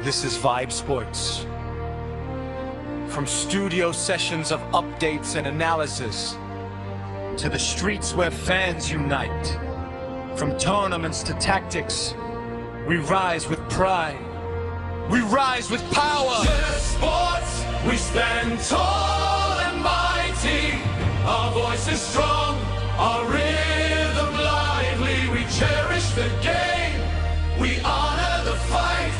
This is Vybzsports. From studio sessions of updates and analysis to the streets where fans unite. From tournaments to tactics, we rise with pride. We rise with power. Vybzsports, we stand tall and mighty. Our voice is strong, our rhythm lively. We cherish the game, we honor the fight.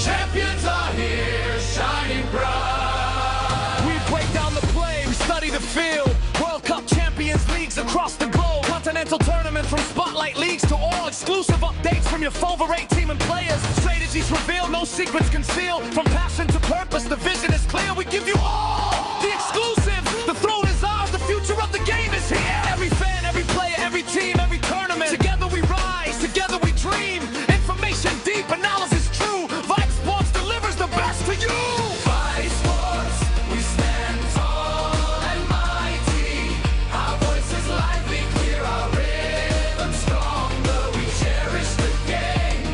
Champions are here, shining bright. We break down the play, we study the field. World Cup Champions Leagues across the globe. Continental tournaments from spotlight leagues to all exclusive updates from your favorite team and players. Strategies revealed, no secrets concealed. From passion to purpose, the vision is clear. We give you all the exclusives. The throne is ours, the future of the game is here. Every fan, every player, every team, every tournament. Together we rise, together we dream. Information deep, analysis true. Vybzsports delivers the best to you. Vybzsports, we stand tall and mighty. Our voice is lively, clear, our rhythm stronger. We cherish the game,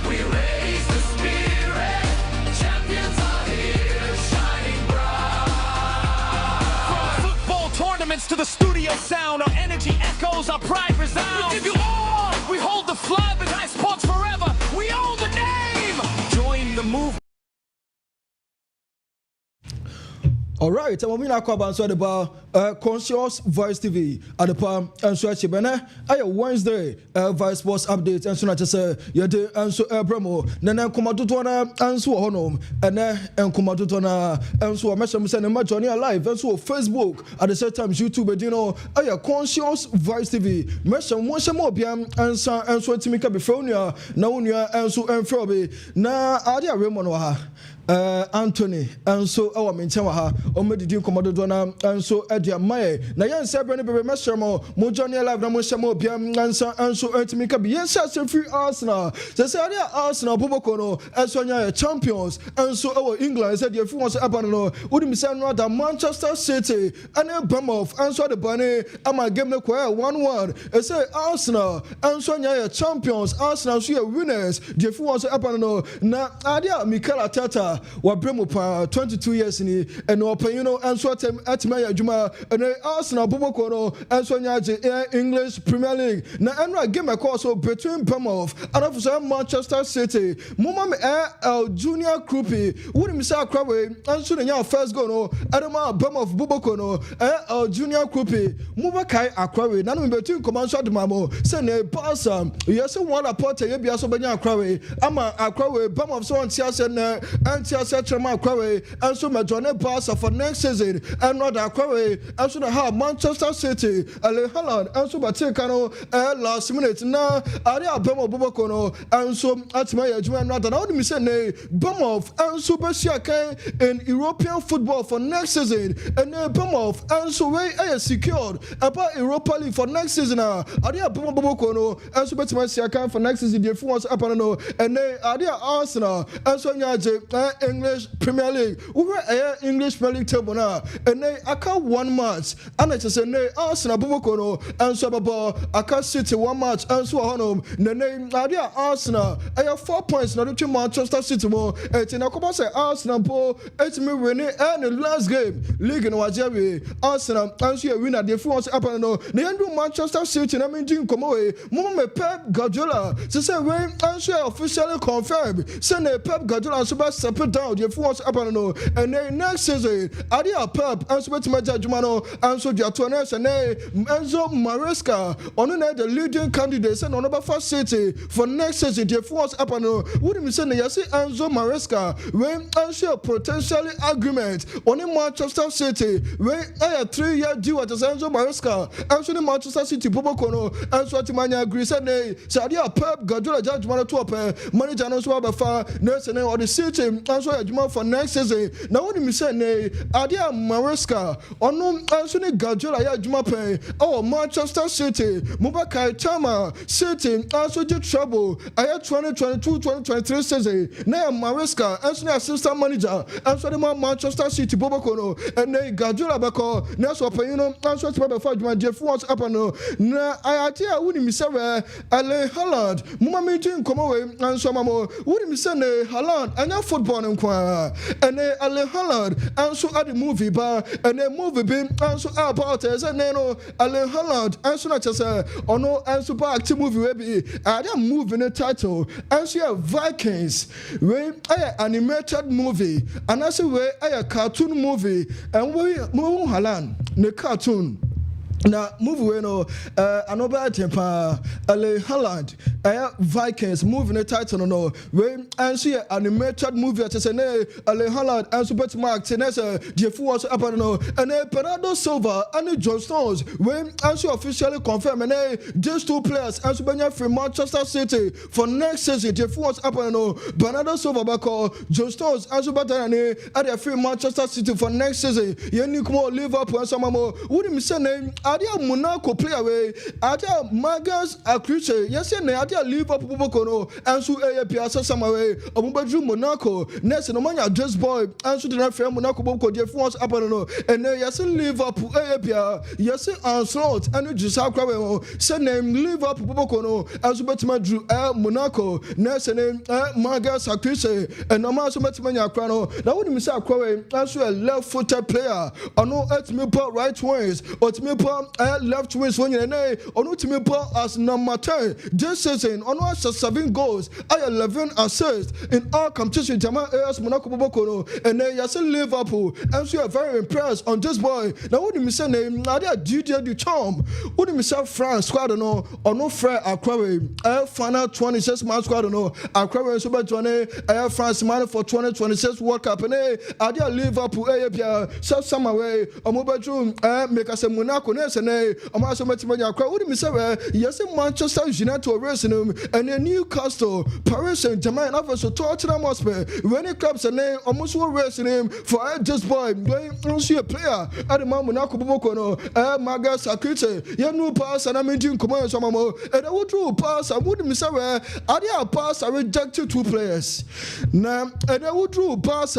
we raise the spirit. Champions are here, shining bright. From football tournaments to the studio sound, our energy echoes, our pride resounds. We give you all, we hold the flag with Vybzsports forever. We own the name. Join the movement. All right, I'm going to talk about the Conscious Voice TV at the palm and so Chibana. I Wednesday Vybzsports update and so not just you do and so promo. Nana Komatutona and so honum and Komatutona and so Mesham send a match on your live and so Facebook at the same time YouTube. You know, I Conscious Voice TV. Mesham once more piam and so Timika Bephonia, Naunia and so and Frobe. Na Adia Ramonoha. Anthony and so our maintainer Omedi Commodore Dona and so Edia Mae. Nayan Sabran Bebe Meshamo, Mojani Live Namoshamo, Piam Lansa and so Antimika, yes, free Arsenal. The Arsenal Bobokono, as Sonia champions, and so our England said your was Abano, wouldn't send rather Manchester City and a Bumov, and so the Bunny, and my game the choir 1-1. I say Arsenal and Sonia champions, Arsenal, so winners, the was Abano. Na Adia Mikel Tata. Wa bremo pa 22 years ni eno opanyino anso atima Juma and Arsenal Boboko no anso nyaje English Premier League na enra game course between Bournemouth and of Manchester City muma junior Krupi wouldn't miss a crowway anso nya first goal no adama Bournemouth Boboko no junior Krupi muma kai akrawe na no between command shot mamo say ne Barca yes one report ye bia so benya akrawe ama akrawe Bournemouth so antia say na Chama Quarry and so Majone Barca for next season and not a Quarry and so have Manchester City, Holland and so Batikano last minute now Aria Bemo Bobokono and so Atmaya Juan not an old Missene Bournemouth and so Besiake in European football for next season and Bournemouth and so way secured about Europa League for next season Aria Bemo Bobokono and so Besiake for next season the was up and Aria Arsenal and so English Premier League. We were English Premier League table now, and they aka 1 match. And I just say, "Nay, Arsenal Bobokono and Sababa aka City 1 match and so on." The name Nadia Arsenal. I have 4 points. Now to Manchester City more. It's in a couple say Arsenal po. It's me winning and the last game league in Wajabi. Arsenal and so winner. The France up and no. The end Manchester City. I mean, doing come away. Mama Pep Guardiola. So say when and so officially confirmed. Send Pep Guardiola super separate down. The France up and no. And then next season, Adia Pep and so my Jumano and so Jatuanes and Enzo Maresca on the leading candidates and on number 1 City for next season. The France up and no. Wouldn't you say Yasi Enzo Maresca when answer potentially agreement on the Manchester City when a 3-year deal at Enzo Maresca and so the Manchester City Bobokono and so Timania agrees and Sadia Pep Guardiola Judgment to up manager no so about nurse and or the City and so for next season. Now when you say Adia Maresca on no ɔno nso ne Guardiola yɛ adwuma pɛn ɛwɔ Manchester City Mubakai Chama City nso gye trouble ɛyɛ 2022-2023 season na yɛ Maresca nso ne assistant manager nso de ma Manchester City boboko no ɛnɛ Guardiola bɛkɔ na ɛsɛ ɔpanyin no nso te bɛfa adwumagyefo wɔn apa no na ayate a wonim sɛ wɛ Erling Haaland moma me gye nkɔmmɔ wei nso ma mo wonim sɛ ne Haaland ɛnyɛ football no nkoa ɛnɛ Erling Haaland nso ade movie ba ɛnɛ movie bi nso about ɛsɛ ne no Erling Haaland nso na kyɛ sɛ ɔno nso ba active movie wei bi ade movie ne title nso yɛ Vikings wei ɛyɛ animated movie anase wei ɛyɛ cartoon movie and we Haaland ne cartoon na movie we no another tempa Erling Haaland Vikings movie ne title no we anso ye animated movie at say ne Erling Haaland anso bet mark say ne say the full was up no and Bernardo Silva and John Stones we anso officially confirm and these two players anso benya from Manchester City for next season the full was up no Bernardo Silva bako John Stones anso better ne at the free Manchester City for next season ye ni kuma Liverpool and some more would me say name Adia Monaco play away. Adia Magas Akriche. Yes, and Adia Liverpool Bokono. And so a Piazza Samaway. A Mubaju Monaco. Next, no man just boy. And so the referee Monaco Boko. Jeff was up on no. And yes, Liverpool a Pia. Yes, Onslaught. And just how Crabbe. Send name Liverpool Bokono. And so Betman drew Monaco. Next name Magas Akriche. And no man so much money Crano. Now wouldn't miss our Crabbe. And so a left footed player. Or no, at me right wings. Or to me left wings when you know or not to me as number 10 this season on 7 goals I 11 assists in all competitions Jamal AS Monaco Bobokono and then you see Liverpool and so you are very impressed on this boy now what do you say name now they are Didier Deschamps what do you say France squad no or no Fred Aquawe final 26 man squad no Aquawe so be join France man for 2026 World Cup and are they Liverpool so some away or mobile make us a Monaco and I'm also met my crowd. What do you say? Yes, Manchester United racing him and then Newcastle, Paris Saint-Germain, also Tottenham Hotspur. When it comes to name, almost were racing him for just boy going to see a player at the moment. Monaco Bokono, Magas Akite, Yanu pass and I'm in command some more. And I would do pass. I wouldn't say I did pass. I rejected 2 players. Now, and I would do pass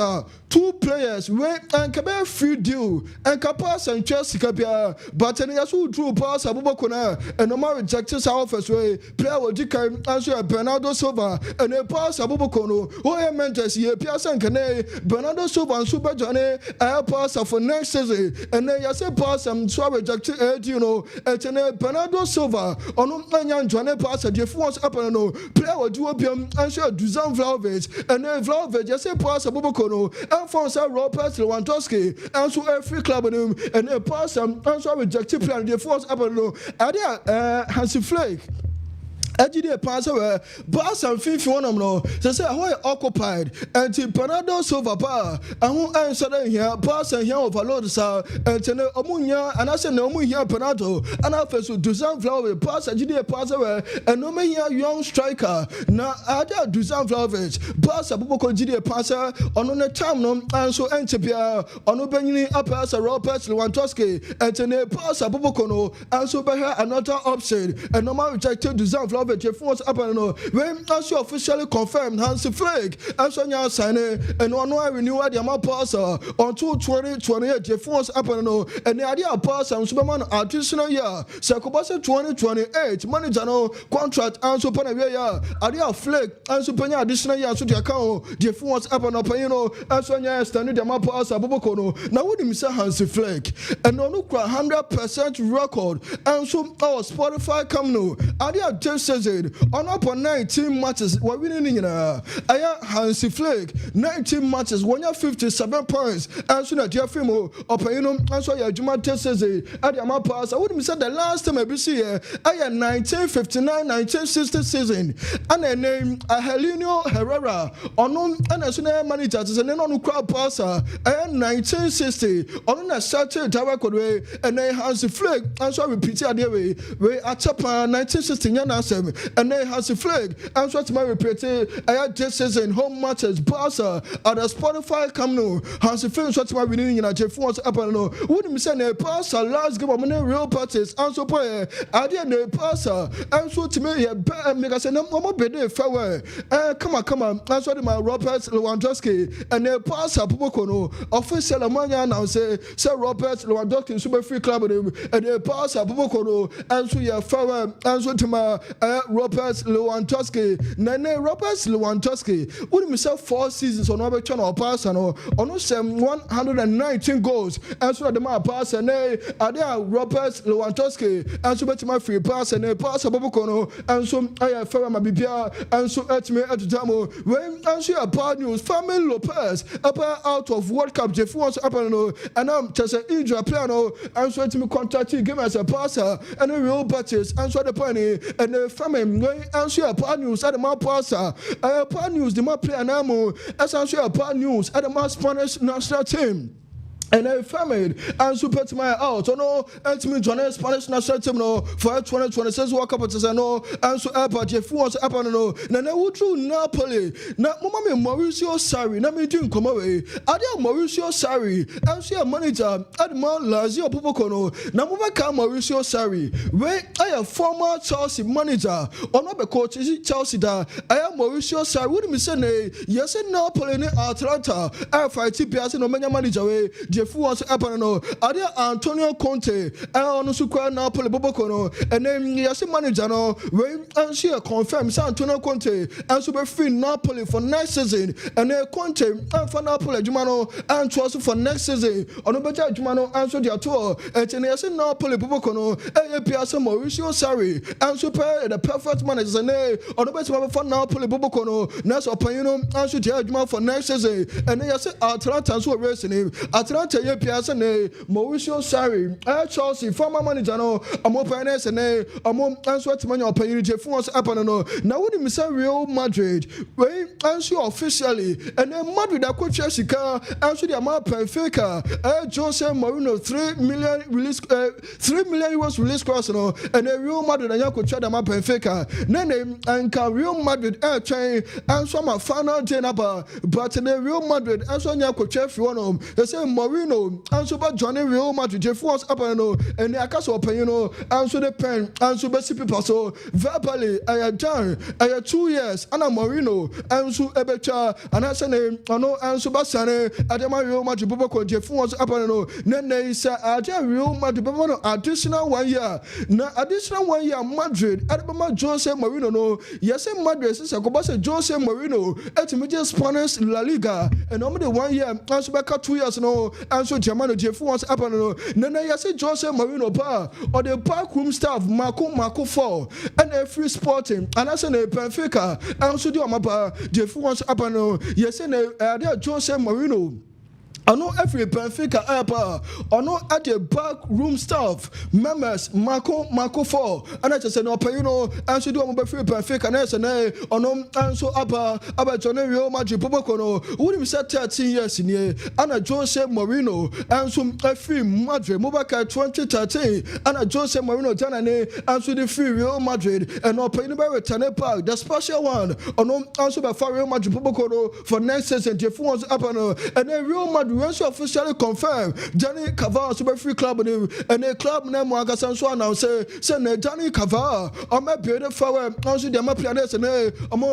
2 players. When and Cabell free deal and Capas and Chelsea Cabia, but and yes, who drew pass Abubakona and no more rejected our first way. Player will decline answer Bernardo Silva and a pass Abubakono. Who I meant to see a Piazza and Cane, Bernardo Silva and Super Johnny, a pass for next season. And then yes, a pass and so rejected, you know, and Bernardo Silva on Unyan Johnny pass at Jeff was up and no player will do a PM answer Dusan Vlaovic and then Vlaovic, yes, a pass Abubakono, Alfonso Robert Lewandowski, and so every club in him and a pass and answer rejected plan the force up and no idea Hansi Flick Ejide pass where Bas and Fifi one of no say how occupied and Bernardo Silva pa and who answer here Bas and here overload sa and Omunya and I say no here Bernardo and I first Dusan Vlaovic pass Ejide pass where and no me here young striker na ada Dusan Vlaovic Bas Abubakar Ejide pass on the time no and so Entepia on Benini up as a Robert Lewandowski and pass Abubakar no and so be another option and no more rejected Dusan Vlaovic Jeff was up and no when as officially confirmed Hansi Flick and so now sign and on I renew the amount pass on 2028 Jeff was up and no and the idea pass and Superman additional year Sakobasa 2028 manager no contract and so year idea Flick and super additional year so the account Jeff was up and you know and so now standing the amount pass Abubakono now what do you say Hansi Flick and no 100% record and so our Spotify come no idea just on up on 19 matches, we're winning in Hansi Flick 19 matches, 157 points, and soon at Jeffremo, Opinum, and so Juma Tesses at the amount pass. I wouldn't say the last time I see here, I had 1959-1960 season, and I name Heleno Herrera, unknown and as soon managers, and then on crowd passer, I had 1960, on a certain direct way, and then Hansi Flick, and so I repeat it, we at 1960 Yana them and they has a flag and so to my repeat I had this season home matches Barca at the Spotify Camp Nou has a film so to my winning in a Jeff wants up and no wouldn't say a Barca last game of real parties and so play I didn't Barca and so to me make us a number be farewell come on and so my Robert Lewandowski and the Barca Popokono official Amanya now say Robert Lewandowski super free club and the Barca Popokono and so yeah farewell and so to my Robert Lewandowski Nene Robert Lewandowski would himself 4 seasons on our channel pass and on some 119 goals and so the man pass and are there Robert Lewandowski and so to my free pass and a pass Bobokono and so I farewell my BPR and so at me at the demo when and so bad news family Lopez out of World Cup Jeff wants up and I'm just an injury piano and so to me contact you give us a passer and a real batches and so the penny and the family and so bad news at the man passer bad news the man play an ammo as I so bad news at the man Spanish national team. And I family and super to my out. Oh no, and to me, John Spanish national team no for 2026 World Cup to no and so airport Jeff wants up on no. Now we drew Napoli. Now Mama Mauricio Sarri. Now me doing come away. Are there Mauricio Sarri? And see a manager at Man Lazio Popokono. Now Mama can Mauricio Sarri. Where I am former Chelsea manager. Or not the coach is Chelsea da. I am Mauricio Sarri. Wouldn't me say yes and Napoli in Atlanta. I fight TPS no manager way. Jeff wants up and no. Are there Antonio Conte? I also call Napoli Bobokono. And then yes, manager no. When and she confirms Antonio Conte and super free Napoli for next season. And then Conte and for Napoli Jumano and also for next season. On the better Jumano answer their tour. And then yes, Napoli Bobokono. And Piazza Mauricio Sarri and super the perfect manager. And on the better for Napoli Bobokono. Nas Opayino answer their Jumano for next season. And then yes, Atlanta so racing him. Atlanta Piazza Mauricio Sarri, Chelsea, former manager no, I'm open and I'm answer to my opinion. Jeff wants up and no. Now would you say Real Madrid? Wait, answer officially, and then Madrid that coach Jessica answer the amount Benfica. Jose Mourinho 3 million release, 3 million euros release clause no, and then Real Madrid and you could try the amount Benfica. Then and can Real Madrid train answer my final day number, but then Real Madrid answer you could check for one. They say Mourinho. And so about Johnny Real Madrid, Jeff was up and no, and the Akas open, you know, and so the pen, and so best people. So verbally, I had done, I had 2 years, and I'm Marino, and so Ebecha, and I said, I know, and so Bassane, I did my Real Madrid, Boboko, Jeff was up and no, then they said, I did Real Madrid, Bobano, additional 1 year, now additional 1 year, Madrid, I did Jose Marino, no, yes, and Madrid, is a Gobasa Jose Marino, at major Spanish La Liga, and only 1 year, and so back 2 years, no. And so Germano Jeff wants up and no. Then I say Jose Marino Bar or the backroom staff Marco 4 and a free sporting and I say Benfica and so do my bar Jeff wants up and no. Yes, and there Jose Marino. I know every Benfica airport. I know at the back room staff members Marco 4 and I just said no you know and so do my free Benfica and I say no and so about Johnny Real Madrid Popokono who him said 13 years in here and a Jose Mourinho and so free Madrid Mobaka 2013 and a Jose Mourinho Janane and so the free Real Madrid and no paying by return back the special one and also by Real Madrid Popokono for next season the phones up and then Real Madrid we also officially confirmed Johnny Cavara super free club and the club name Wagasan so now say Johnny Cavara on my beautiful also the my players and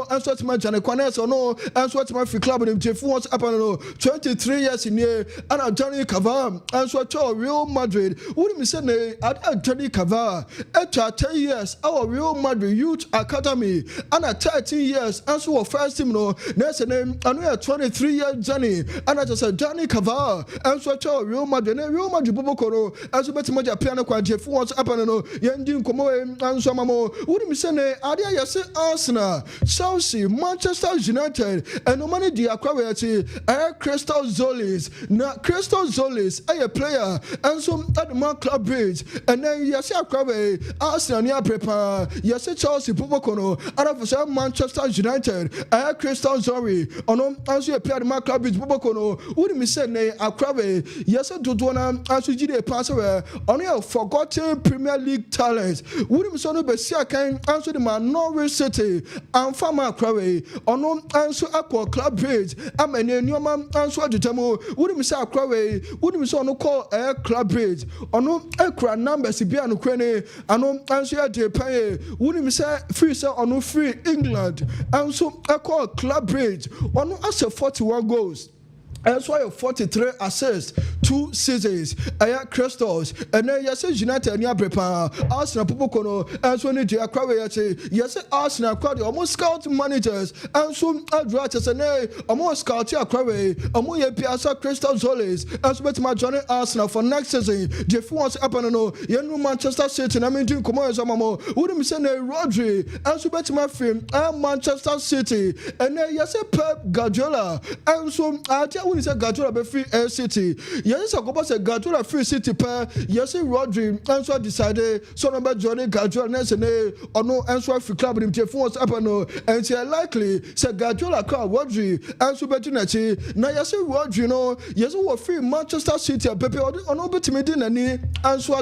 answer to my Johnny Quanes or no answer to my free club and Jeff wants up and 23 years in here and Johnny Cavara answer to Real Madrid would me say at Johnny Cavara at 10 years our Real Madrid Youth Academy and at 13 years answer first team no next name and we are 23 years Johnny and I just said Johnny Cavara and so to Real Madrid Bobokoro and so better my piano kwa Jeff wants up and no yendi komo and so mamo would me say adia yase Arsenal Chelsea Manchester United and no money the acquirati Crystal Zolis na Crystal Zolis a player and so at the club bridge and then yase acquire Arsenal near prepare yase Chelsea Bobokoro and for Manchester United Crystal Zolis on and so a player at the club bridge Bobokoro would me say said ne akrabe yes dodo na aso gide pass we on your forgotten Premier League talents wouldn't so no be see kan answer the man Norwich City and farmer akrabe ono answer akọ club bridge amene nyoma answer adetamo wouldn't say akrabe wouldn't so no call club bridge ono ekra numbers bia no kwene ano answer de pay wouldn't say free say ono free England and so call club bridge ono as 41 goals. And so I have 43 assists, 2 seasons. I have crystals, and then yes, United and Yaprepa, Arsenal Popocono, and so need to acquire. Yes, Arsenal acquired almost scout managers, and so Adraters and almost scout acquire, Amoya Piazza Crystal Zolis, and so better my journey Arsenal for next season. Jeff wants up and no, Yenu Manchester City, and I mean, doing Commerce Amamo, wouldn't send a Rodri, and so better my friend, and Manchester City, and then yes, Pep Guardiola, and so I when he said Guardiola be free Air City, yes, I go say Guardiola free City per yes, Rodri, and so decided so number Johnny Guardiola next and or no answer free club in Jeff was up and no, and say likely say Guardiola call Rodri, and so better nachi. Now yes, Rodri, no, yes, we free Manchester City, Pepe or no better me din any, and so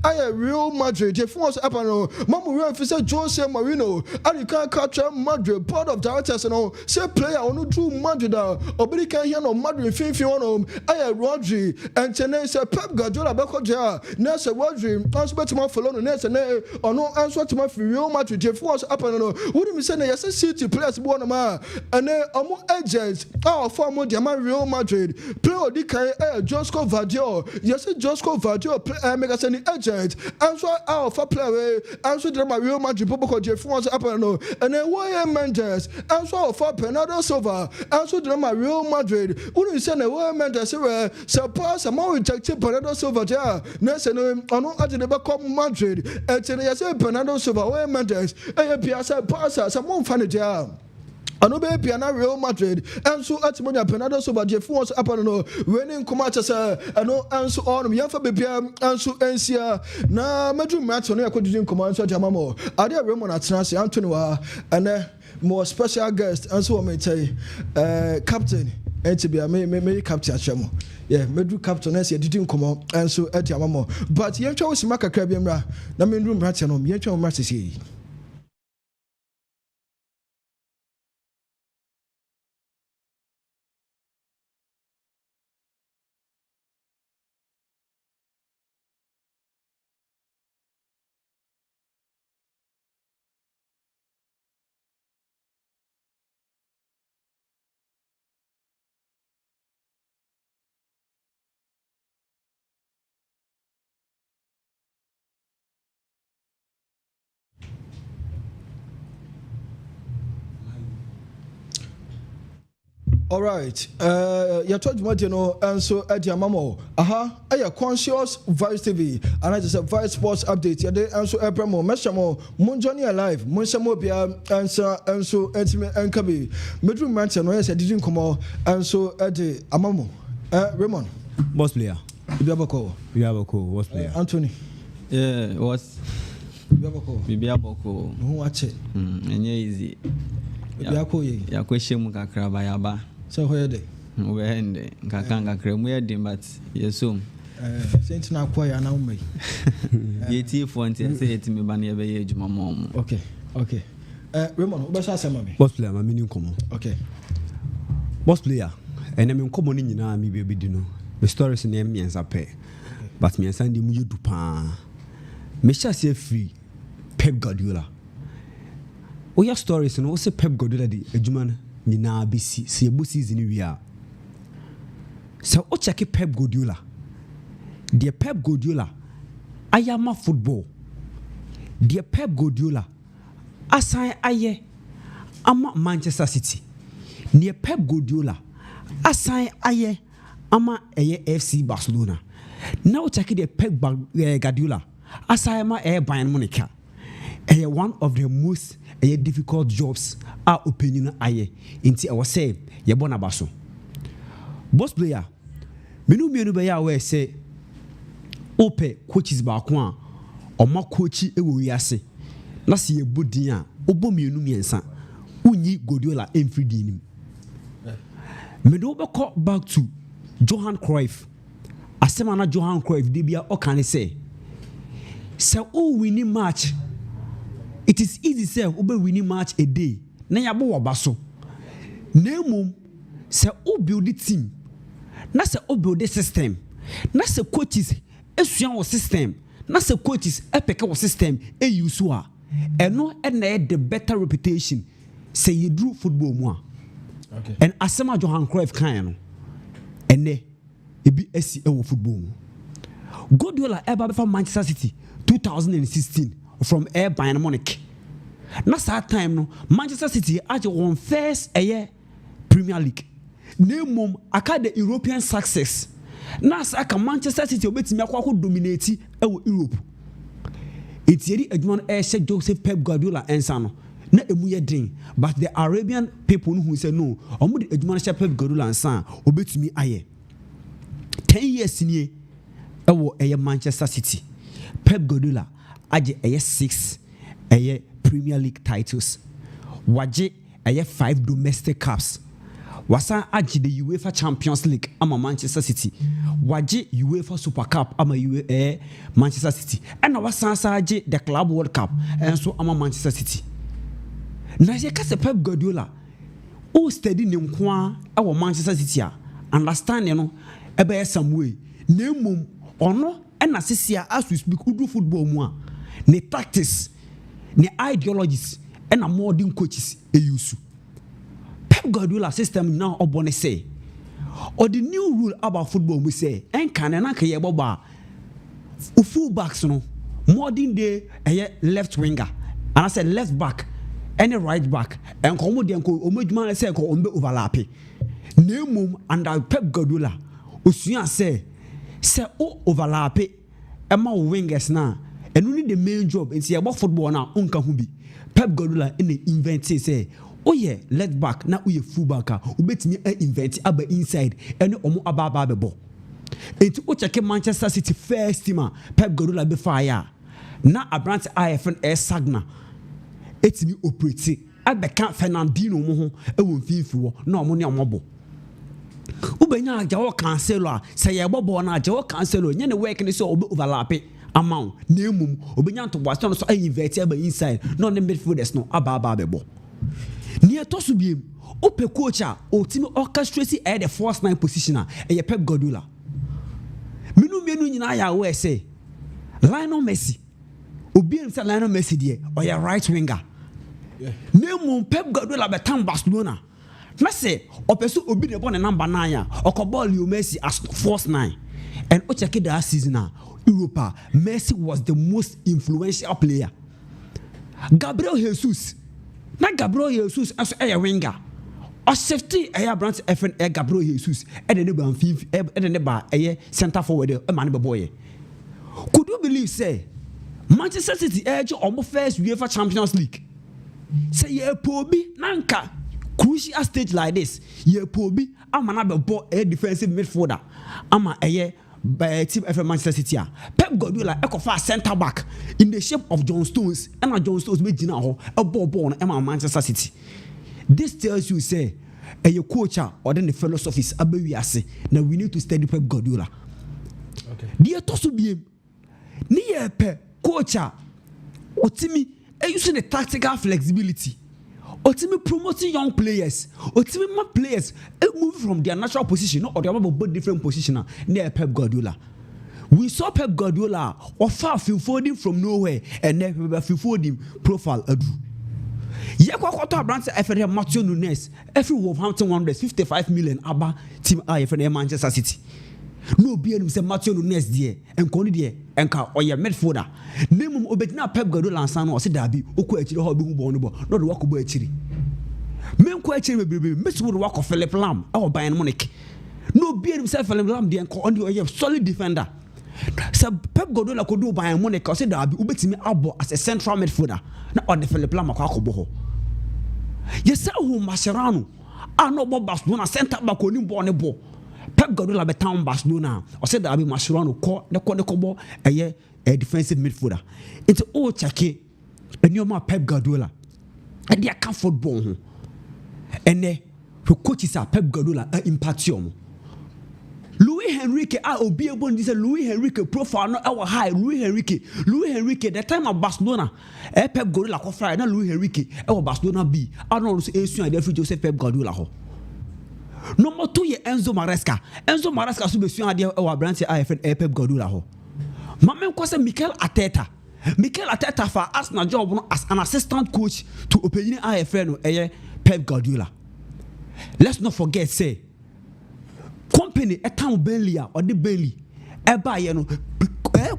I Real Madrid, Jeff was up and no, Mamu Real say Jose Mourinho, and you can't catch Madrid, board of directors and all, say player or no true Madrid, or but can hear no Madrid Finfi on I Rodri and Chennai say Pep Guardiola Bekoja Nessa Rodri answer to my follow Nessa or no answer to my Real Madrid Jeff was up and no wouldn't be saying yes City players one ma and then among agents our former Diamond Real Madrid play or DK Josco Vadio yes Josco Vadio play make us any agent answer our for player answer to my Real Madrid Popo Jeff was up and no and then YM Mendes answer for Bernardo Silva answer to my Real Madrid wouldn't send a woman that say suppose I'm more rejected Bernardo Silva there next and I know I didn't come Madrid and say Bernardo Silva women that Piazza Pasa some more funny there. I know baby and Real Madrid and so at Monia Bernardo Silva Jeff was up and no winning Comatas I know answer on me for baby and so NCA na Madrid match on I could do command so Jamamo are there Ramon at Nancy Antonio and more special guest and so I may tell you captain and to be a may captain Chamo. Yeah, Medru captain as you didn't come on and so at Yamamo. But you chose Maka Krabiamra, the main room Ratanum, you chose Massy. All right. You told me you know, and so at your mamo. Aha. Aya conscious Vybz TV, and I just a Vybzsports update. Ya day and so Apramo. Meshamo. Munjoni alive. Munshamo bia answer and so intimate and kabi. Medroom mansion. No yes, I didn't come out and so at the amamo. Raymond. Boss player. Biabako. Boss player. Anthony. Yeah. What's Biabako. Who watch it? Easy. Biabako ye. Ya question kakra ba yaba. So where they? We hende kakanga kremu ye dim but yesum. Saint na kwaya na umai. Yeti fonti say yeti me ba na be ye adwuma mom. Okay. Raymond, obasa asema me. Boss player ma mini nkomo. Okay. Boss player, ene me nkomo ni nyina mi be di no. The stories na me ensa pe. But me ensa ndi mu yedu pa. Me sha se free Pep Guardiola. Oya stories no say Pep Guardiola di adwuma no nyina be si ebu season wi a. So o check Pep Guardiola. The Pep Guardiola ayama football. The Pep Guardiola assign aye ama Manchester City. The Pep Guardiola assign aye ama FC Barcelona. Now check the Pep Guardiola assign ama Bayern Munich. One of the most difficult jobs are opinion aye inti I was say ye bona baso. Boss player menu be ya we say ope coaches ba ko a o ma coachi e wo wiase na se ye bodin a obo mienu miensa unyi Guardiola emfridi nim me do be call back to Johan Cruyff asɛm ana Johan Cruyff de bia ɔka ne sɛ winning match it is easy say winning match a day na yabo wo ba so na emom sɛ build the team na sɛ build the system na sɛ coaches esua wo system na sɛ coaches epeke wo system use a ɛno na the better reputation sɛ yedru football mu a okay. And asɛm a Johan Cruyff kan no ɛnɛ ebi esi ɛwɔ football mu Guardiola eba befa Manchester City 2016 from Bayern Munich. Na that time no Manchester City actually won first Premier League. Name aka the European success. Na aka Manchester City obetimi akwa dominate Europe. Etieri adwuma no Joseph Pep Guardiola ensa no. Na emu ye den, but the Arabian people who say no, omo de adwuma no Pep Guardiola ensa obetimi aye. 10 years nie Manchester City. Pep Guardiola aje 6 Premier League titles. Waje 5 domestic cups. Wasa aje the UEFA Champions League ama Manchester City. Waje UEFA Super Cup ama Manchester City. And wasa aje the Club World Cup and so ama Manchester City. Na je ka se Pep Guardiola o steady ne nko a Manchester City a understand no ebe some way. Na mum ono and assisia as we speak udu football mu a ne tactics ne ideologies and a modern coaches use Pep Guardiola system now obone say or the new rule about football we say en kan na ka ye boba full backs no modern day left winger and I said left back and right back and komo de ko omeduma say ko ombe overlap nemum under Pep Guardiola osua say o overlap ema wingers na enu ni the main job nti about football na onka hu bi Pep Guardiola invent say oye left back na oye full back obetimi invent aba inside ene omo aba bebo enti o check Manchester City first team Pep Guardiola be fire na Abrant IFN Sagna etimi operate abeka Fernandinho mo ho ewo mfinfi wo na omo ne omobo ubenya ajawo cancelo a say ye bobo na ajawo cancelo nye ne work ni so obe overlap amount na emum obenya to boasto so invert aba inside no ne midfielders no aba bebo ni etoso biem ope coach a otimi orchestrate the first 9 position a Pep Guardiola minu nyina ya we say Lionel Messi obiem say Lionel Messi de or your right winger nemu Pep Guardiola betam Barcelona na say opeso obi de ball number 9 a okoball Leo Messi as first 9 and o check that season a Europa Messi was the most influential player. Gabriel Jesus as a winger or safety branch FN Gabriel Jesus and the ba center forward a man boy. Could you believe say Manchester City edge almost first UEFA Champions League? Say ye pobi nanka crucial stage like this. Ye pobi ama na be ball a defensive midfielder ama by team FM Manchester City. Pep Guardiola ekofa center back in the shape of John Stones and John Stones be gina ho a ball na Manchester City. This tells you say a coach or then the philosophies abewiase na we need to study Pep Guardiola. Okay. Dia to so biem ni ye pe coach otimi using the tactical flexibility. Otimi promoting young players. Otimi ma players move from their natural position or they have a different position near Pep Guardiola. We saw Pep Guardiola offer Phil Foden from nowhere and then Phil Foden profile adu. Yekwa kwata branch FNL Matthew Nunes every Wolverhampton Wanderers 55 million aba team FNL Manchester City. No be any say Matthew Nunes there and koni there enka oye midfielder nemum obetina Pep Guardiola ansan no se dabi okọ akiri ho be hu bo no bo no de wakobo akiri menko akiri bebrebe mesu do wako Philip Lam e Bayern Munich no be any say Philip Lam there enka on the oye solid defender so Pep Guardiola ko do Bayern Munich o se dabi obetimi abo as a central midfielder na on the Philip Lam akobo ho yesa hu Mascherano no bo Barcelona center back oni bo ne bo Pep Guardiola be town Barcelona or said that I be Mascherano call the kobo a defensive midfielder. It's all check and you ma Pep Guardiola and they can football and who coaches are Pep Guardiola impact you. Louis Henrique obi ebo ndi say Louis Henrique profile no our high Louis Henrique the time of Barcelona Pep Guardiola ko fry na Louis Henrique Barcelona B no so esu and free Joseph Pep Guardiola ho. Number 2 ye Enzo Maresca so be su ade branch IFN Pep Guardiola ho. Mamen ko say Mikel Arteta for Arsenal job no as an assistant coach to Opinion IFN no Pep Guardiola. Let's not forget say company a town Burnley or the Burnley buy no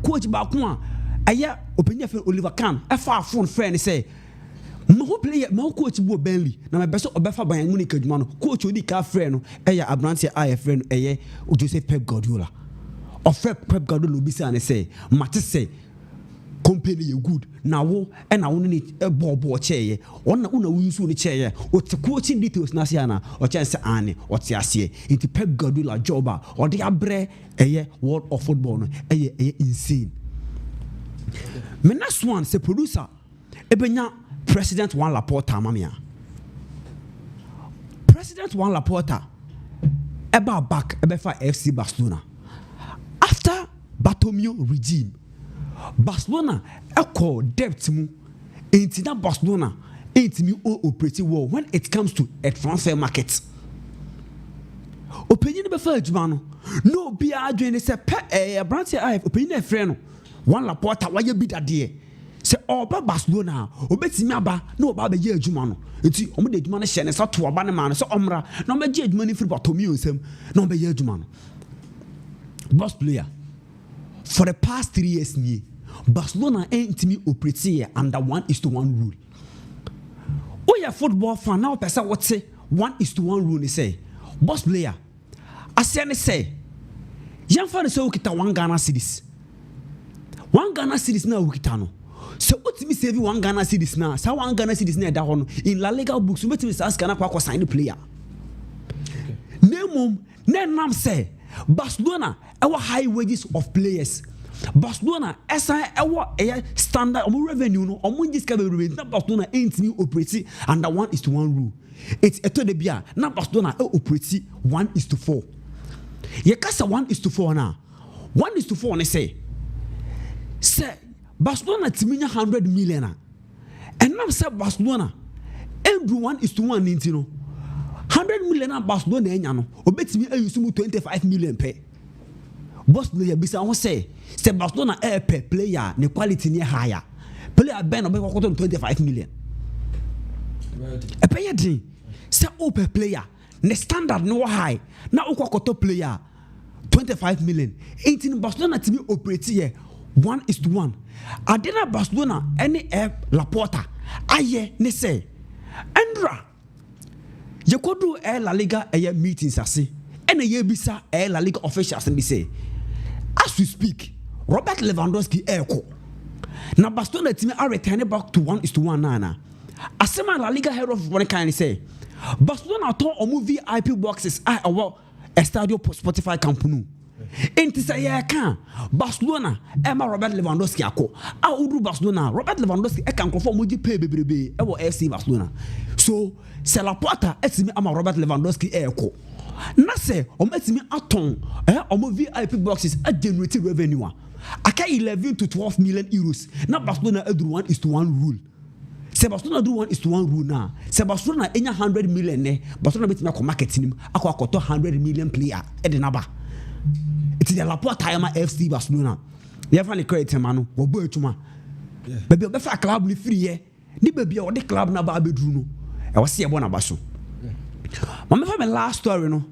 coach back one Opinion for Oliver Kahn far phone friend say my player my coach bo Burnley na my best obefa Bayern Munich adwuma no coach odi ka friend no Abrante IFN Joseph Pep Guardiola of Pep Guardiola obi say and say mate say company you good na wo na wo ni bobo chair ona wo use ni chair o te coaching details na sia na o chance ane o te ase it Pep Guardiola job o de abre world of football no insane. Me next one say producer ebenya President Juan Laporta mamia. President Juan Laporta eba back ebefa FC Barcelona after Bartomeu regime. Barcelona call debt mu enti na Barcelona me operate well when it comes to a transfer market. Opinion be fa adwuma no be adwene se branch IF opinion e frɛ no Juan Laporta why be that there se oba Barcelona obetimi aba na oba be ye adwuma no enti omo de adwuma no hye ne sa to oba ne ma no se omra na omo ge adwuma ni free Bartomeu nsam na omo be ye adwuma no. Boss player for the past 3 years ni Barcelona ain't me operate under 1:1 rule. Oh yeah, football fan now person what say 1:1 rule say. Boss player, I say, young fan say ukita 1 Ghana cedis. 1 Ghana cedis na ukita no. So what me save 1 Ghana cedis na? Sa 1 Ghana cedis na da hono in La Liga books. What me say ask na kwa sign the player. Nemum, nam say Barcelona our high wages of players. Barcelona standard revenue no revenue na Barcelona ain't me operate under 1:1 rule. It's a to the bia na Barcelona operate 1:4. Ye kasa 1:4 na 1:4 ne say Barcelona timinya 100 million and now say Barcelona every 1:1 ninti no 100 million na Barcelona enya no obetimi ayusu 25 million pay. Boss player bisa won say Barcelona per player ne quality ne higher. Player ben obe kokoto 25 million. E pay din say per player ne standard no high. Na kokoto player 25 million. 18 Barcelona timi operate here 1:1. Adena Barcelona any Laporta aye ne say Andra Yekodu La Liga meetings ase. Ene ye bisa La Liga officials and be say as we speak, Robert Lewandowski echo. Now Barcelona team are returning back to 1:1 nana. Asema La Liga head of one kind say Barcelona turn omu VIP boxes our Estadio Spotify Camp Nou. Enti say ya kan Barcelona Robert Lewandowski ako. Udu Barcelona Robert Lewandowski can confirm moji pay bebrebe FC Barcelona. So c'est la porta etimi Robert Lewandowski echo. Na say ometimi aton omo VIP boxes a generate revenue aka 11 to 12 million euros. Na Barcelona do 1:1 rule. Se Barcelona do 1:1 rule na se Barcelona enya 100 million ne Barcelona betimi akọ market nim akọ 100 million player e de naba. It is the Laporta ama FC Barcelona. They have any credit man wo bo etuma. Baby obefa club ni free ye. Ni baby o de club na ba bedru no. E wo se e bo na ba so. Mama fa me last story no.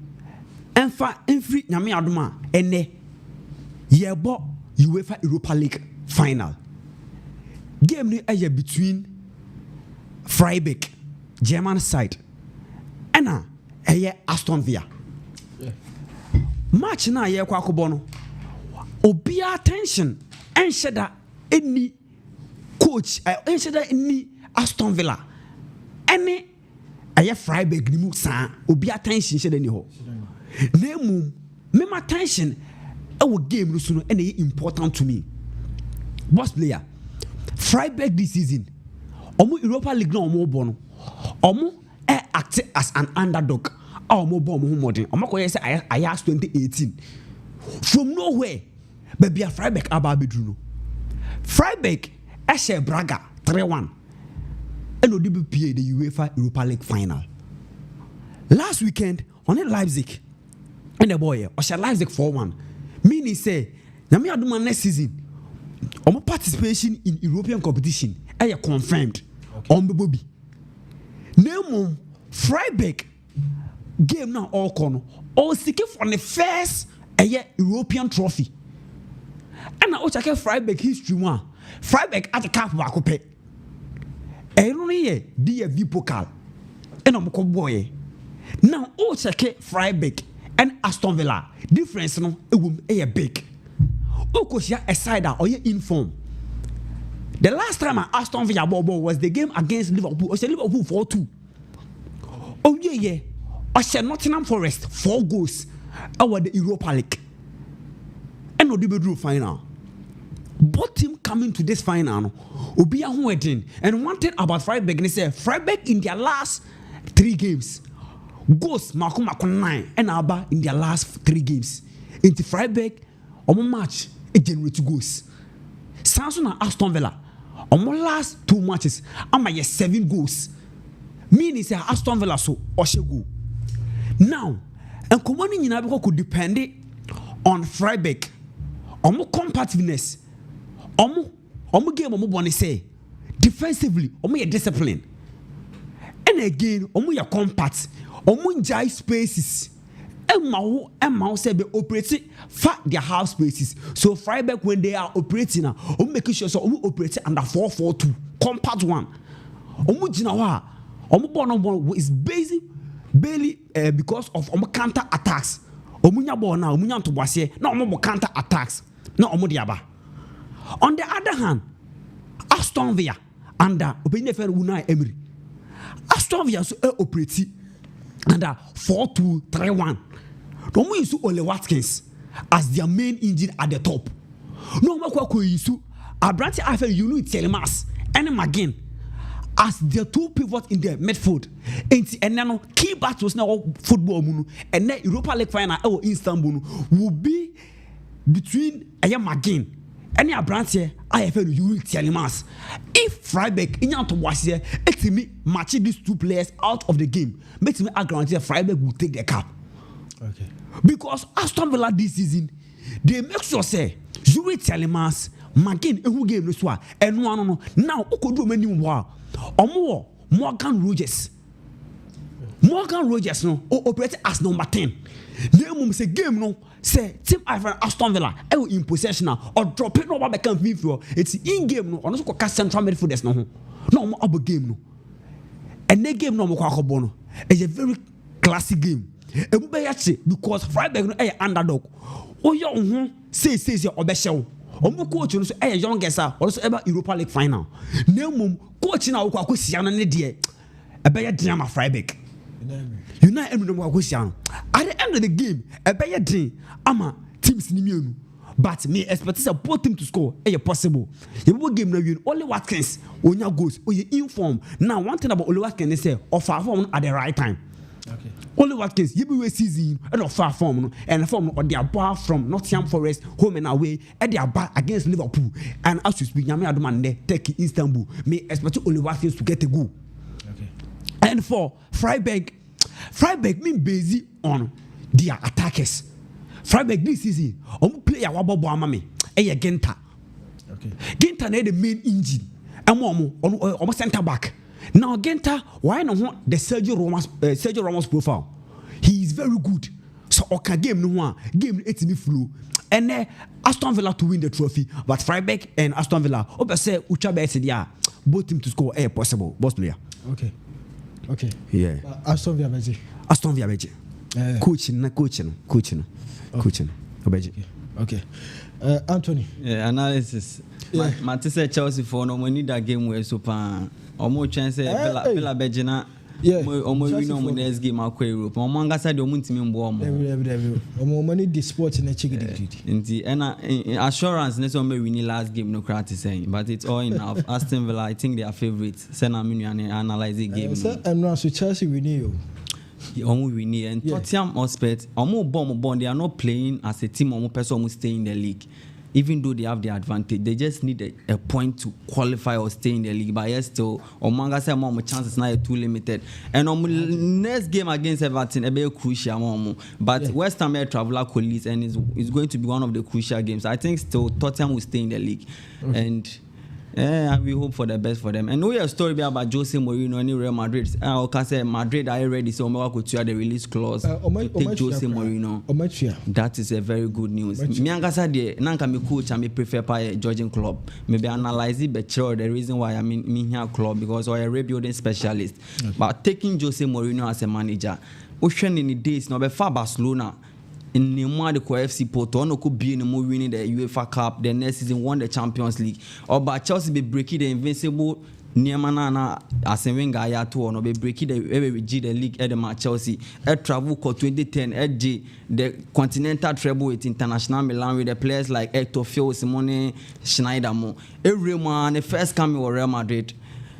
Enfri nyame adoma ene yebo UEFA Europa League final. Game ni aya between Freiburg German side and Aston Villa. Match na ye kwa kobo no. Obi attention and sheda any coach and sheda any Aston Villa. Any aye Freiburg ni mu san obi attention sheda ni ho. Name me attention our game no so no any important to me. Boss player Freiburg this season omo Europa League no omo bo no omo act as an underdog our mobile modern. I'm not going to say I asked 2018 from nowhere. Baby, a Freiburg Ababidruno. Freiburg, Eshe Braga 3-1. And ODBPA the UEFA Europa League final. Last weekend on Leipzig, and the boy, Osha Leipzig 4-1. Meaning say, Nami Aduma next season, our participation in European competition, I confirmed on the Bobby. No Freiburg game now all corner, all seeking for the first European trophy. And I also Freiburg history one. Freiburg at the cap back. Only dear V Pokal. And I'm a boy. Now also Freiburg and Aston Villa. Difference no a big. Okosia a side or you inform. The last time Aston Villa ball was the game against Liverpool. Or Liverpool 4-2. Oh yeah. I said Nottingham Forest 4 goals over the Europa League. And no debut final. Both team coming to this final will be a wedding. And one thing about Freiburg, they say Freiburg in their last 3 games goals Marco 9 and Alba in their last 3 games. Into Freiburg, on match it generate goals. Samson and Aston Villa on my last 2 matches, I'm 7 goals. Meaning say Aston Villa so or she go. Now, and commanding in Abico could depend on Freiburg, on more compactness, on more game on more say defensively, on more discipline. And again, on more compact, on more jai spaces. And Mao said they operate fat their half spaces. So Freiburg when they are operating now, making sure so operate under 4-4-2, compact one. Jinawa, is barely because of counter attacks. Omunya ball now, omunya to boise, no counter attacks. No omudiaba. On the other hand, Aston Villa under opinion for Unai Emery. Aston Villa so operate under 4-2-3-1. Don't we use Ole Watkins as their main engine at the top. No more use Abrante Afel Yulu Telemas and McGinn as the 2 pivots in the midfield. And now key battles now football and then Europa League final in Istanbul will be between McGinn and Abrante Afel Yulu Telemas. If Freiburg in to watch here, it's me matching these 2 players out of the game. Makes me guarantee Freiburg will take the cup. Okay. Because Aston Villa this season, they make sure say Yuri Telemas, McGinn, who game this one, and no. Now, who could do many more? Or Morgan Rogers. Morgan Rogers no operate as number 10. Name say game no say team Ivan Aston Villa in possession or drop it no back can midfield. It's in game no. Also cast central midfielders no. No more about game no. And the game no more kwakobo. It's a very classic game. Because Freiburg no underdog. Oh you say obeshow. Omo coach no so youngest also ever Europa League final. Name coach na wo kwakosia no ne de e be drama Freiburg. Unai Emery no kwakosia. At the end of the game, e be din ama teams ni mienu. But me expect say both team to score possible. The game na win only Watkins onya goals. O inform. Now one thing about Ole Watkins is say offer form at the right time. Okay. Only Watkins, you be season and of far form and form or their bar from Nottingham Forest home and away at their bar against Liverpool. And as you speak, Yami Adumande take Istanbul. May expect only Watkins to get a goal. Okay. And for Freiburg mean busy on their attackers. Freiburg this season, play a wabo amame, Genta. Okay. Genta need the main engine. And on center back. Now Genta, why not the Sergio Ramos profile? He is very good. So okay, game no one, game 8 flew. And Aston Villa to win the trophy, but Freiburg and Aston Villa, say Uchabe said yeah, both team to score possible, boss player. Okay. Yeah. Aston Villa Beji. Coaching. Okay. Anthony. Yeah, analysis. Yeah. Matisse Chelsea for no money that game where super almost chance Bella Begina. Yeah. Omo next game akwa Europe. Omo ngasa de omo ntimi mbo omo. Omo money the sport in a chicken duty. Nti assurance next one we win last game no crowd saying, but it's all enough. Aston Villa I think they are favorites. Say na me analyze the game. And now so Chelsea win you. we need and Tottenham Hotspur, they are not playing as a team. Almost person stay in the league. Even though they have the advantage, they just need a point to qualify or stay in the league. But yes, still, Omanga said more chances now too limited. And next game against Everton, a very crucial. But West Ham traveler colleagues, and it's going to be one of the crucial games. I think still Tottenham will stay in the league, and we hope for the best for them. And we have a story about Jose Mourinho and Real Madrid. I say Madrid are ready, so we could the release clause to take Jose Mourinho. That is a very good news. Me angasa de nanka me coach and me prefer by Georgian club. Maybe analyze it better the reason why I mean here club because we are a rebuilding specialist. But taking Jose Mourinho as a manager, ocean in the days now before Barcelona. In the FC Porto, no could be in the winning the UEFA Cup. The next season won the Champions League. Or by Chelsea be breaking the invincible Niamana as a winger ya to no be breaking the league at the Chelsea. At travel for 2010 at the continental treble with International Milan with the players like Hector Fio, Simone Schneidermo. Every man the first coming of Real Madrid.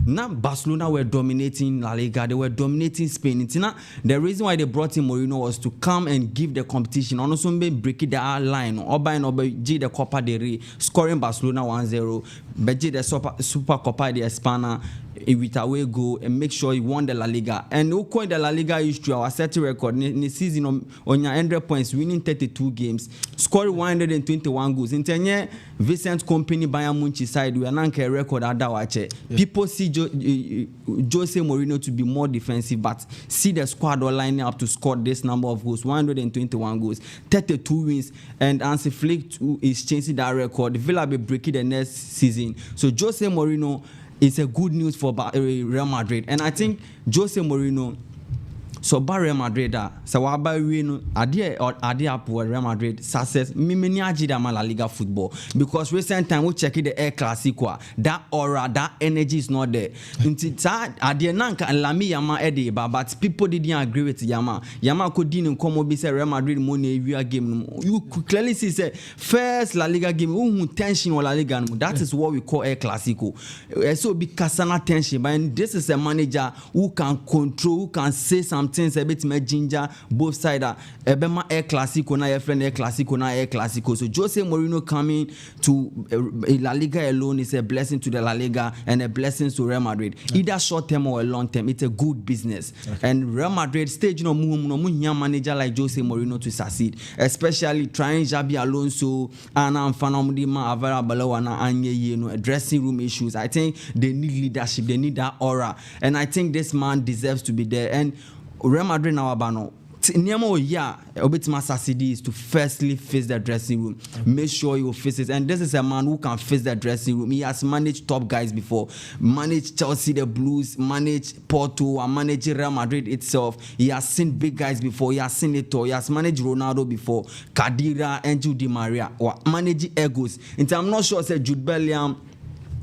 Now Barcelona were dominating La Liga, they were dominating Spain. The reason why they brought in Mourinho was to come and give the competition. Also break the line, or by the Copa del Rey, scoring Barcelona 1-0, but the Super Copa de España with away goal and make sure he won the La Liga. And who called the La Liga history, our set record in the season on your 100 points, winning 32 games, scoring 121 goals. In 10 years, Vincent Company Bayern Munich side, we are not a record at that. People see Jose Mourinho to be more defensive, but see the squad all lining up to score this number of goals, 121 goals, 32 wins, and Hansi Flick is changing that record. Villa will be breaking the next season. So Jose Mourinho is a good news for Real Madrid, and I think Jose Mourinho. So Real Madrid so waba win ade up Real Madrid success many agida La Liga football because recent time we check the El Clasico that aura that energy is not there until ade nanka Lami Yama ede but people didn't agree with Yama could didn't come be say Real Madrid money game you could clearly see say first La Liga game who tension or La Liga that is what we call El Clasico so be kasana tension but this is a manager who can control who can say something things a bit me ginger both sides ebema El Clasico na your friend El Clasico so Jose Mourinho coming to La Liga alone is a blessing to the La Liga and a blessing to Real Madrid either short term or a long term it's a good business and Real Madrid stage no manager like Jose Mourinho to succeed especially trying Xabi Alonso and Fanamudima Avara Balawana and dressing room issues. I think they need leadership, they need that aura, and I think this man deserves to be there. And Real Madrid now abano is to firstly face the dressing room. Make sure you face it. And this is a man who can face the dressing room. He has managed top guys before. Managed Chelsea, the Blues, managed Porto, and managed Real Madrid itself. He has seen big guys before. He has seen it all. He has managed Ronaldo before. Khedira, Angel Di Maria. Or managed egos. And I'm not sure say Jude Bellingham,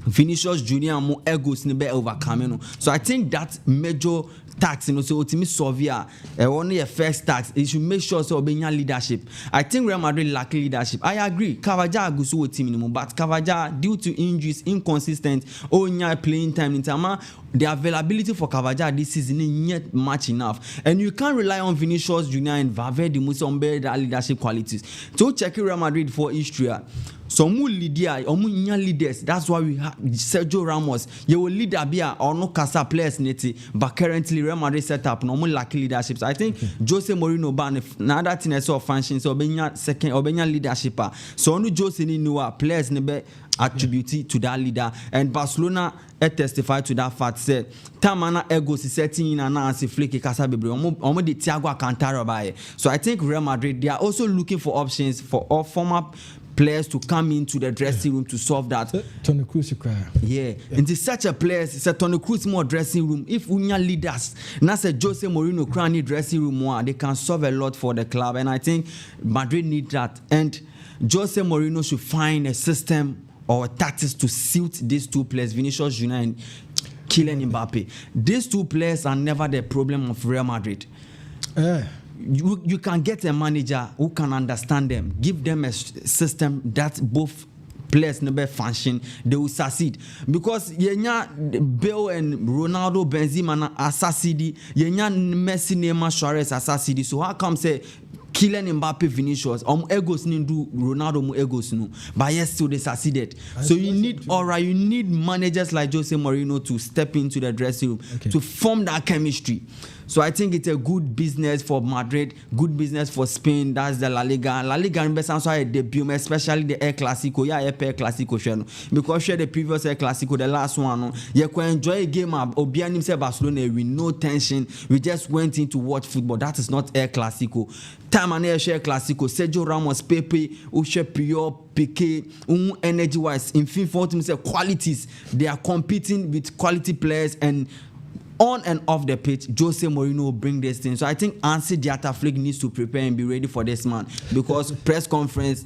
Vinicius Junior more egos in the overcoming. So I think that major tax, so ultimately Sovia, only a first tax. You should make sure so being leadership. I think Real Madrid lack leadership. I agree. Cavaja goes to team minimum, but Cavaja due to injuries, inconsistent, playing time in Tama, the availability for Cavaja this season is yet much enough, and you can't rely on Vinicius Junior and Valverde Musombe that leadership qualities. So check Real Madrid for Istria. So mu leader or mu leaders. That's why we have Sergio Ramos. You will leader bia or no casa players neti. But currently Real Madrid set up no more lack leadership. So I think Jose Mourinho ban another thing I saw function so benya second or benya leadership. So no Jose ni no players nebe attribute to that leader, and Barcelona testify to that fact. Said Tamana ego si setting in and Hansi Flick kasa bebre omo de Thiago Alcantara by. So I think Real Madrid they are also looking for options for all former players to come into the dressing room to solve that. Toni Kroos and it's such a place. It's a Toni Kroos more dressing room. If we are leaders, now say Jose Mourinho crowny dressing room more, they can solve a lot for the club, and I think Madrid need that. And Jose Mourinho should find a system or tactics to suit these two players, Vinicius Junior and Kylian Mbappe. These two players are never the problem of Real Madrid. You can get a manager who can understand them, give them a system that both players never function, they will succeed. Because yenya Bale and Ronaldo, Benzema na succeed, yenya Messi, Neymar, Suarez succeed. So how come say Kylian Mbappe, Vinicius, egos ni do Ronaldo mu egos no, but yes, still they succeeded. So you need you need managers like Jose Mourinho to step into the dressing room to form that chemistry. So I think it's a good business for Madrid, good business for Spain. That's the La Liga. La Liga in best answer debut, especially the El Clasico. Yeah, Air Clasico because share the previous El Clasico, the last one. You can enjoy a game of Obianim say Barcelona with no tension. We just went in to watch football. That is not El Clasico. Time and air share Clasico. Sergio Ramos, Pepe, Uche Puyol, Piqué, energy wise. In fin for say qualities. They are competing with quality players and. On and off the pitch, Jose Mourinho will bring this thing. So I think Ansi Diataflick needs to prepare and be ready for this man because press conference.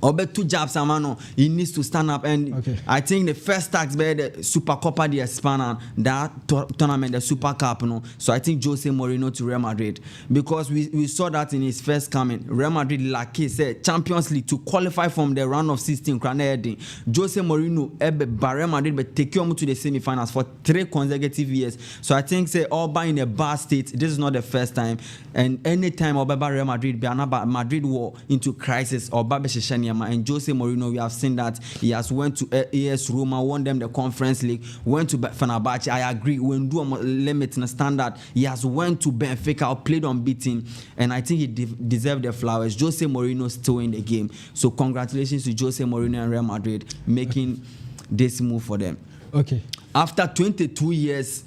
Obe two jobs, Amano. He needs to stand up, and I think the first tax by the Super Copa de España, that tournament, the Super Cup, no. So I think Jose Mourinho to Real Madrid because we saw that in his first coming. Real Madrid, like he said, Champions League to qualify from the round of 16. Jose Mourinho, Real Madrid, but take you to the semi-finals for 3 consecutive years. So I think say Alba in a bad state. This is not the first time, and anytime Alba Real Madrid, Madrid war into crisis or Babeshani. And Jose Mourinho, we have seen that he has went to AS Roma, won them the Conference League, went to Fenerbahce. I agree, when do a limit in a standard, he has went to Benfica, played unbeaten, and I think he deserved the flowers. Jose Mourinho still in the game, so congratulations to Jose Mourinho and Real Madrid making this move for them. Okay. After 22 years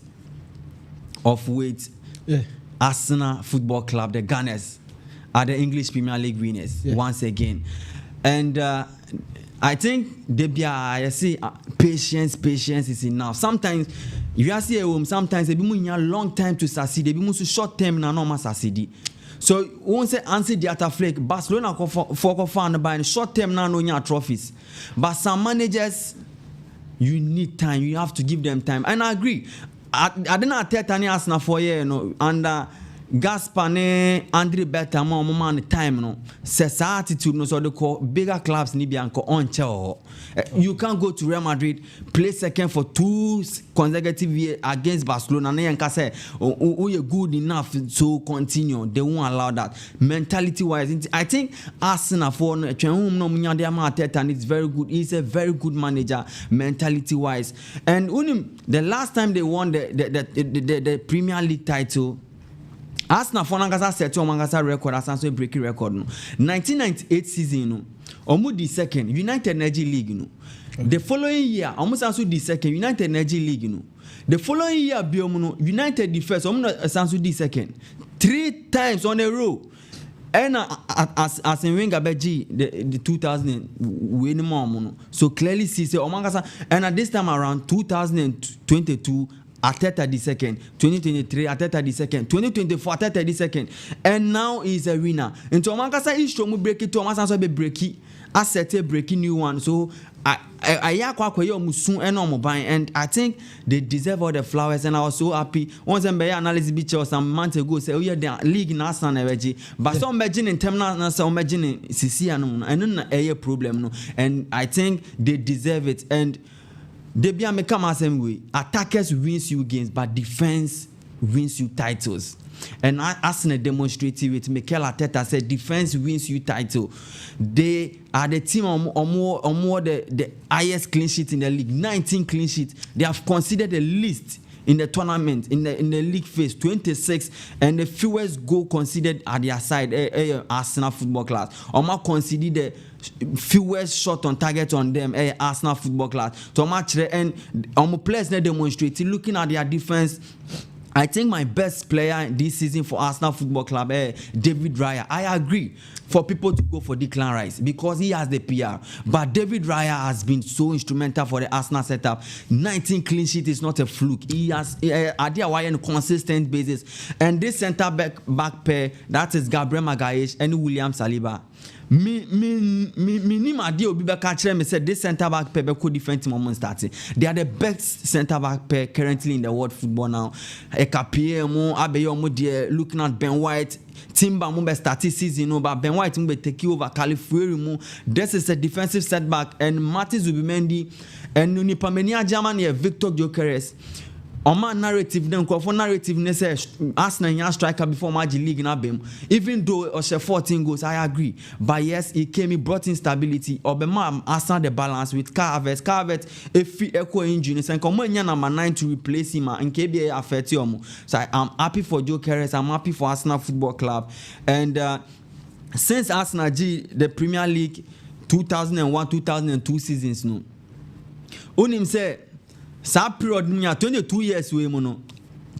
of wait, Arsenal Football Club, the Gunners, are the English Premier League winners once again. And I think I see patience is enough. Sometimes you are see a home. Sometimes they be a long time to succeed. They be short term na normal succeed. So once answer the other flake, Barcelona for fan by short term na no trophies. But some managers, you need time. You have to give them time. And I agree. I didn't tell any Arsenal for year, under. Gaspane, Andre Bertama, moment time no. Says attitude no so they call bigger clubs ni bianco on chao. You can't go to Real Madrid, play second for 2 consecutive years against Barcelona. Na yanka say, oh you good enough to continue. They won't allow that. Mentality wise, I think Arsenal for no and it's very good. He's a very good manager, mentality wise. And the last time they won the Premier League title. Arsenal for Nangasa set to Mangasa record as also breaking record no. 1998 season no. Omu the second United Energy League no. The following year almost also the second United Energy League no. The following year biomu no United the first omu also the second. 3 times on a row. And as in Wenger Beji the 2000 win more no. So clearly see say Omangasa and at this time around 2022 Ateta the second, 2023 Ateta the second, 2024 Ateta the second, and now he's a winner. And so Mankasa is show me break it to Masanso be breaky, asset breaking new one. So I musun and I think they deserve all the flowers, and I was so happy. Once I analysis beach or some months ago say, oh yeah, the league na san energy, but some imagine in terminal na some imagine CC and a problem no, and I think they deserve it. And they be a come same way. Attackers wins you games, but defense wins you titles. And Arsenal demonstrated with Mikel Arteta said defense wins you title. They are the team or more the highest clean sheet in the league, 19 clean sheets. They have considered the least in the tournament, in the league phase, 26, and the fewest goal conceded at their side, Arsenal Football Club. Oma conceded the fewest shot on target on them, Arsenal Football Club. So much and players they demonstrated looking at their defense. I think my best player this season for Arsenal Football Club, David Raya. I agree for people to go for Declan Rice because he has the PR. But David Raya has been so instrumental for the Arsenal setup. 19 clean sheet is not a fluke. He has on a consistent basis. And this centre back pair, that is Gabriel Magalhaes and William Saliba. me ade obi be catch me say this center back pair be co different moment starting. They are the best center back pair currently in the world football now. Ekapie mo abeyo mo there looking at Ben White. Timber mo be start season but Ben White mo be take over Califueri mo. This is a defensive setback and Martins Zubimendi and Nunipamenia Germany Victor Gyökeres. On my narrative, then for narrative, ne say Arsenal young striker before Magic League na bem. Even though Oshe 14 goals, I agree. But yes, he brought in stability. Obema Arsenal the balance with Carvet. If echo injury, and come on number 9 to replace him and KBA affect you. So I'm happy for Gyökeres. I'm happy for Arsenal Football Club. And since Arsenal G the Premier League 2001-2002 seasons no. Unim say. That period, 22 years we mono.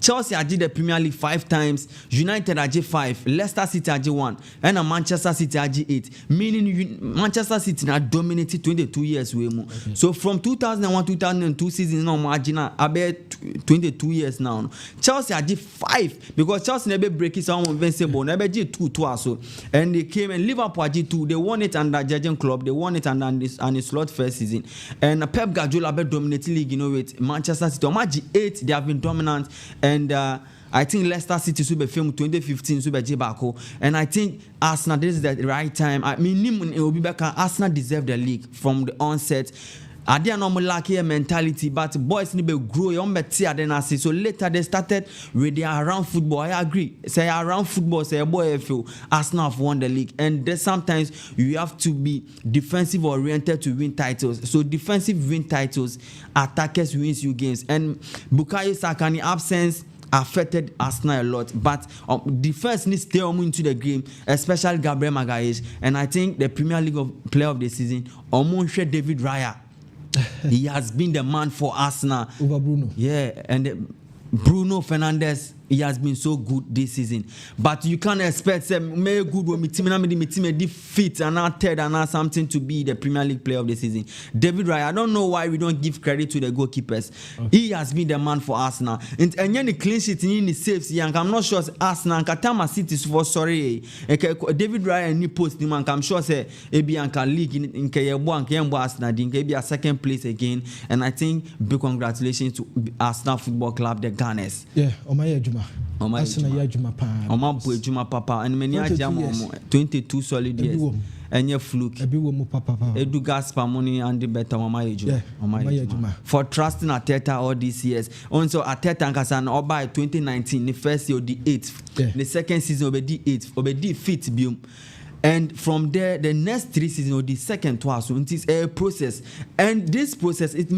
Chelsea did the Premier League 5 times, United did 5, Leicester City did 1, and Manchester City did 8. Meaning Manchester City now dominated 22 years we mo. Okay. So from 2001-2002 season now marginal about 22 years now. Chelsea did 5 because Chelsea never break it some invincible. Never did 2 so. And they came and Liverpool did 2. They won it under Jurgen Klopp. They won it under this slot first season. And Pep Guardiola be dominating league with Manchester City. On 8 they have been dominant. And I think Leicester City should be filmed 2015 should be Jibako. And I think Arsenal, this is the right time. I mean, it will be back. Arsenal deserve the league from the onset. I didn't normally lack a mentality, but boys need to grow. So later they started with their around football. I agree. Say around football, say boy, feel Arsenal have won the league. And then sometimes you have to be defensive oriented to win titles. So defensive win titles, attackers wins you games. And Bukayo Sakani absence affected Arsenal a lot, but defense needs to stay into the game, especially Gabriel Magalhaes. And I think the Premier League player of the season, Omonche David Raya. He has been the man for Arsenal over Bruno. Yeah, and Bruno Fernandes, he has been so good this season. But you can't expect me good when me team defeat and not third and not something to be the Premier League player of the season. David Raya, I don't know why we don't give credit to the goalkeepers. Okay. He has been the man for Arsenal. And the clean sheet in the saves, I'm not sure Arsenal Katama City for sorry. David Raya ni post him, I'm sure say maybe Anka League in Kayabo Arsenal, be a second place again. And I think big congratulations to Arsenal Football Club, the Gunners. Yeah, Omaya Juma. Arsenal Juma Papa and many 22 solid years. And your fluke. Edu Gaspar money and the better Juma. For trusting Ateta all these years. Also Ateta and Kasan Oba 2019, the first year the 8th. The second season will be the 8th, will be the 5th biome. And from there, the next 3 seasons or the second twice, so it is a process. And this process, it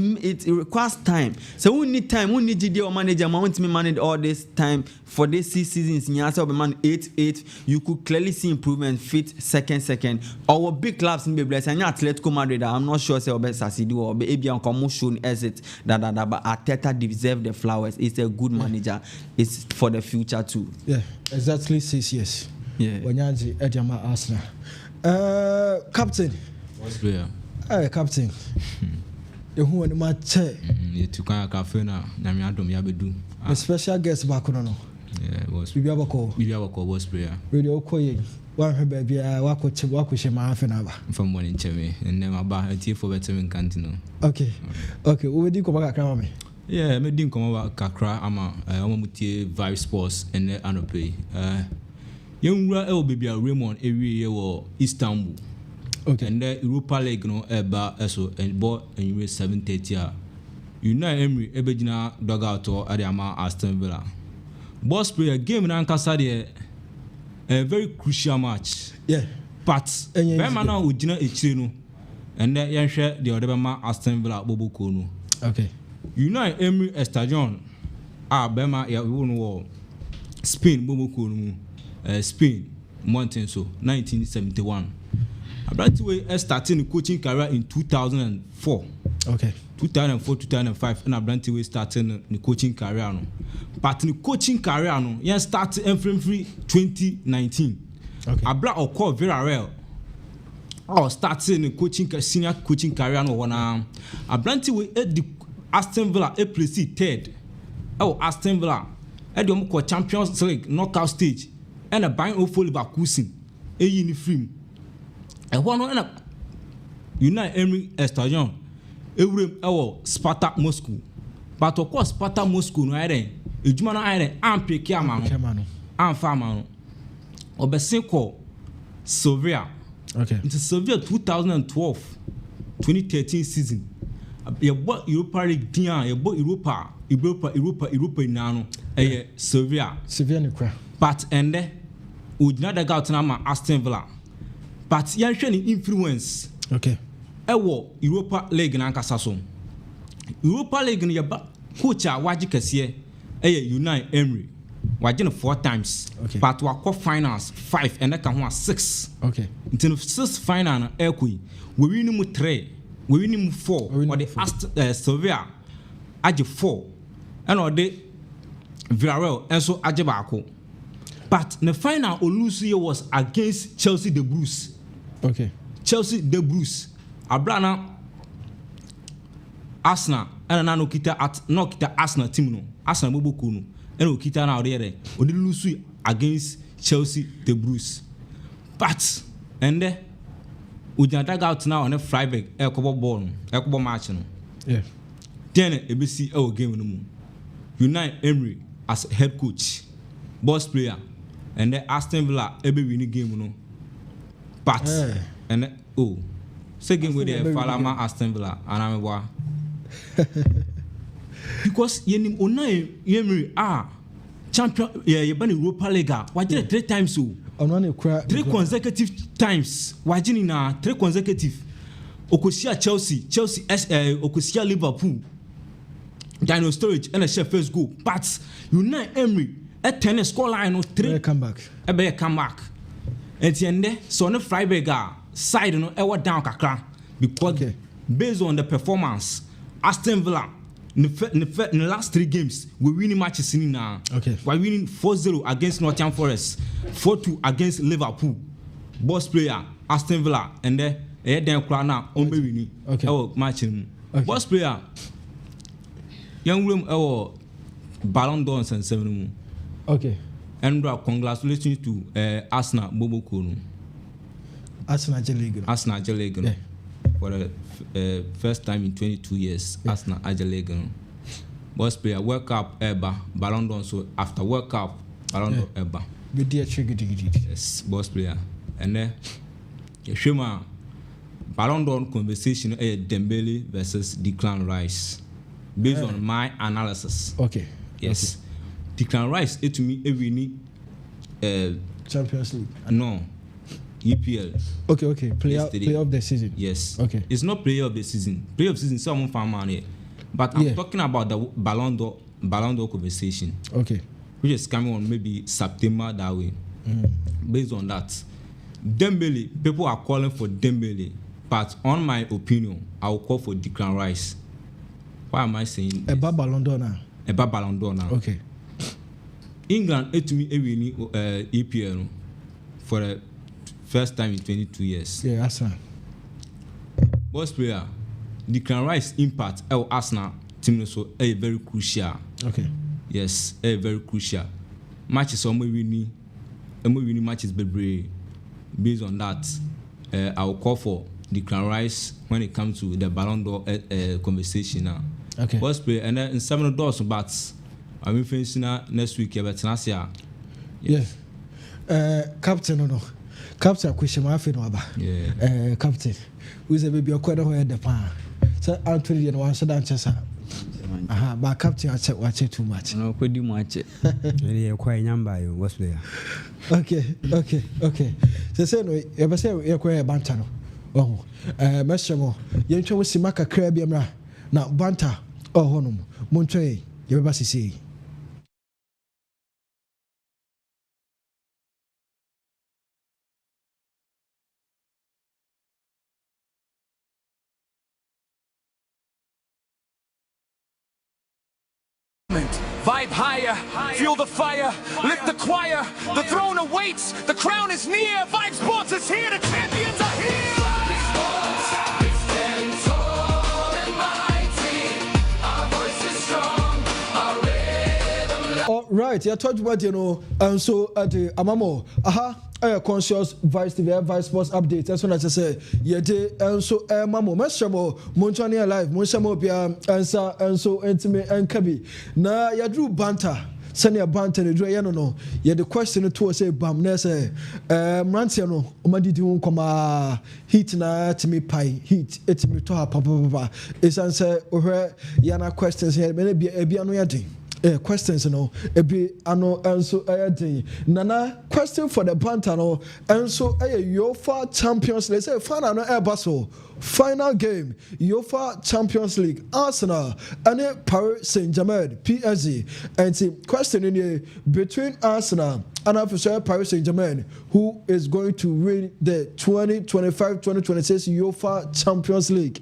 requires time. So we need time. We need GD manager. I want to manage all this time for these 6 seasons. In answer, man 8, you could clearly see improvement. Fit second. Our big clubs in the blessed. And Atletico Madrid, I'm not sure say Obesa Sidu or maybe on commotion as it that but Arteta deserves the flowers. It's a good manager. It's for the future too. Yeah, exactly 6 years. Yeah. Wanyanzi Ejama Arsenal. Captain. What's player? Captain. The who and my chair. You took a cafe now. Namiadum Yabedu. A special guest back on. Yeah, was Bibiabako was player. Radio Koye. One her baby, I walk with my half an hour. From one in Chemi and then about a tea for better in Cantino. Okay, we did come back at me. Yeah, I didn't come over Kakra, Ama, Vybzsports and Anope. Young baby Raymond every year or Istanbul. Okay. And the Europa League no eba eso and bought and you 7:30. You know Emery Ebegina dog out or Adiama Aston Villa. Boss player game in Ankasa a very crucial match. Yeah. But Bemana would dinner a chino and then you share the other Aston Villa Bobo Kono. Okay. You know Emery Estadion. Bema ya won war. Spain Bobo Kono. Spain, Montenso, 1971. Abrantiwe started the coaching career in 2004. Okay. 2004-2005, and Abrantiwe started the coaching career. But the coaching career, he started in 2019. Okay. Abra Oko very rare. I started the senior coaching career. Abrantiwe at the Aston Villa, a place 3rd. Oh, Aston Villa at the Champions League knockout stage. And a buying of full Bakusin, a uniform. And one end up Unai Emery Estadion. Sparta Moscow. But of course, Sparta Moscow no ere. Ejuma no ere ampe kiamano. Amfamano. Obesinko Sylvia. Okay. Into Sylvia 2012-2013 season. You bought Europa League Dian, you bought Europa Nano. Sylvia. Sylvia Nikra. But and there would not go out to Aston Villa. But you showing influence. Okay. Europa League na nkasa so. Europa League no yeba coach a waji kese Unai Emery. Waji no 4 times. Okay. But wa quarter finals 5 and that can 6. Okay. Until 6 final na ekui. We win mu 3. We win mu 4. Or the Sevilla aje 4. And or the Villarreal and so aje baako. But the final Olusi was against Chelsea the Blues. Okay. Chelsea the Blues. Abrana Arsenal and na no kita Arsenal team no Arsenal boboku no and o kita na ode oni lose against Chelsea the Blues. But and there we can tag out now on a Freiburg ekobo ball no ekobo match no. Yeah. Then ebesi e game no mu. Unai Emery as head coach, boss player, and then Aston Villa ebe win game no. But and second with the Falama Aston Villa and I'm because yenim Unai Emery champion you Europa League wajire 3 times so 3 consecutive times wajini na 3 consecutive okosia Chelsea okosia Liverpool Dino Storage and a chef first goal but Unai Emery at 10 score line no 3 come back and tiende so no Freiburg side no e down kakra because based on the performance Aston Villa in the last 3 games we winning matches in now. Okay. We're winning 4-0 against Nottingham Forest, 4-2 against Liverpool. Boss player Aston Villa and then now on winning. Okay. Matching. Boss player young room Ballon d'Or and 7. Okay. And congratulations to Arsenal Bobo Kono. Arsenal League. Yeah. For the first time in 22 years, Arsenal League. Boss player World Cup Eba Ballon d'Or so after World Cup Ballon d'Or Eba. Yes, boss player. And then Shema Ballon d'Or conversation Dembele versus Declan Rice. Based on my analysis. Okay. Yes. Declan Rice to me every need Champions League. No. EPL. Okay. Player of the season. Yes. Okay. It's not player of the season. Player of the season, someone found money. But I'm talking about the Ballon d'Or conversation. Okay. Which is coming on maybe September that way. Based on that. Dembele, people are calling for Dembele. But on my opinion, I will call for Declan Rice. Why am I saying this? About Ballon d'Or now. Okay. England to me every EPL for the first time in 22 years. Yeah, Arsenal. Boss player, Declan Rice impact Arsenal team so very crucial. Okay. Yes, very crucial. Matches winning matches bebre. Based on that, I will call for Declan Rice when it comes to the Ballon d'Or conversation now. Okay. Boss player and then in 7 doors but I'm finishing next week but Nasia. Yes. Captain no. Captain question my friend Waba. Yeah. Captain. Who's a baby or quite a the pan. So Anthony and one said answer. But Captain I said watch it too much. No, could you watch it? You're quite number you was there. Okay. So say no, you say you're quite a bantano. Oh, Meshamo, you know, Simaka Krabiamra. Now, Banta, Honum, Montre, you ever see. Vibe higher, fuel the fire, lift the choir. The throne awaits, the crown is near. Vybzsports is here, the champions are here. All right, you talked about and so at the Amamo, conscious Vice TV, Vice Sports update. That's what I say. And so Mamo, Mashamo, Montani alive, Monshamo Pia, and so intimate and Kabi. Na ya drew banter. Sanya banter the dray no. Yeah, the question to say bam nese Rantiano, Omadi Koma heat na to me pie, heat it me to her papa. It's answer or yana questions here, maybe a biano yadi. Questions ebi ano enso ayadi nana question for the banter no enso UEFA Champions League say final no baso final game UEFA Champions League Arsenal and Paris Saint-Germain PSG and the question in here between Arsenal and official Paris Saint-Germain who is going to win the 2025-2026 UEFA Champions League.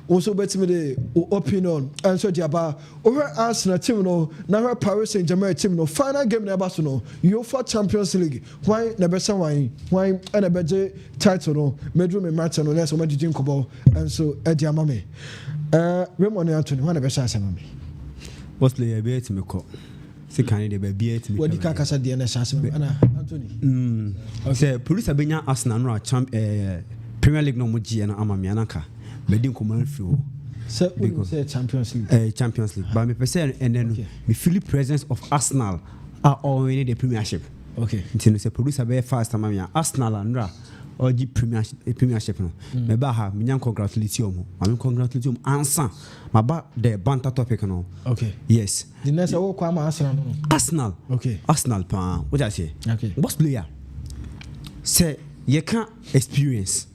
Also bet me the opinion and so diaba over Arsenal team no na Paris Saint-Germain team no final game na baso no UEFA Champions League why na besa why and a beje title no medro me match no na so madidi nkobo and so edi amame Raymond Anthony why na besa asema me boss player be to me ko se kan de be be to me what ka kasa de na asema ana Anthony say police abenya Arsenal no Premier League no mo gi na amame anaka Medin command feel. Say Champions League. Champions League. But me person and then me feel the presence of Arsenal are already the Premiership. Okay. Until say producer be fast amamia Arsenal and or the Premiership no. Me ba ha me congratulate you. I congratulate you answer. My ba the banter topic no. Okay. Yes. The next what kwa Arsenal no. Arsenal. Okay. Arsenal pa. What I say? Okay. Boss player. Say you can't experience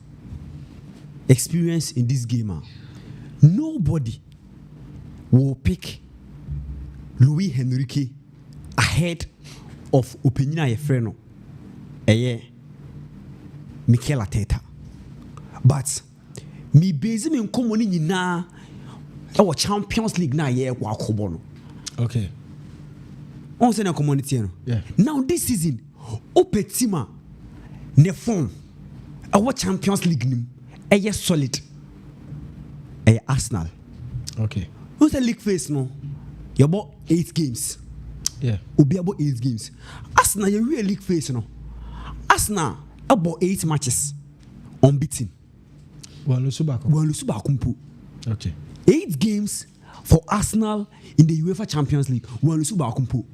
in this game. Nobody will pick Luis Enrique ahead of Opinina Efreno, Mikel Arteta. But me base me in common in our Champions League na wakobono. Okay. On se na community no. Yeah. Now this season, Opetima ne form our Champions League nim. Solid. Arsenal. Okay. Who's the league phase no? You about 8 games. Yeah. Ubi about 8 games. Arsenal you real league phase no. Arsenal about 8 matches unbeaten. Walusubakumpu. Okay. 8 games for Arsenal in the UEFA Champions League. Walusubakumpu.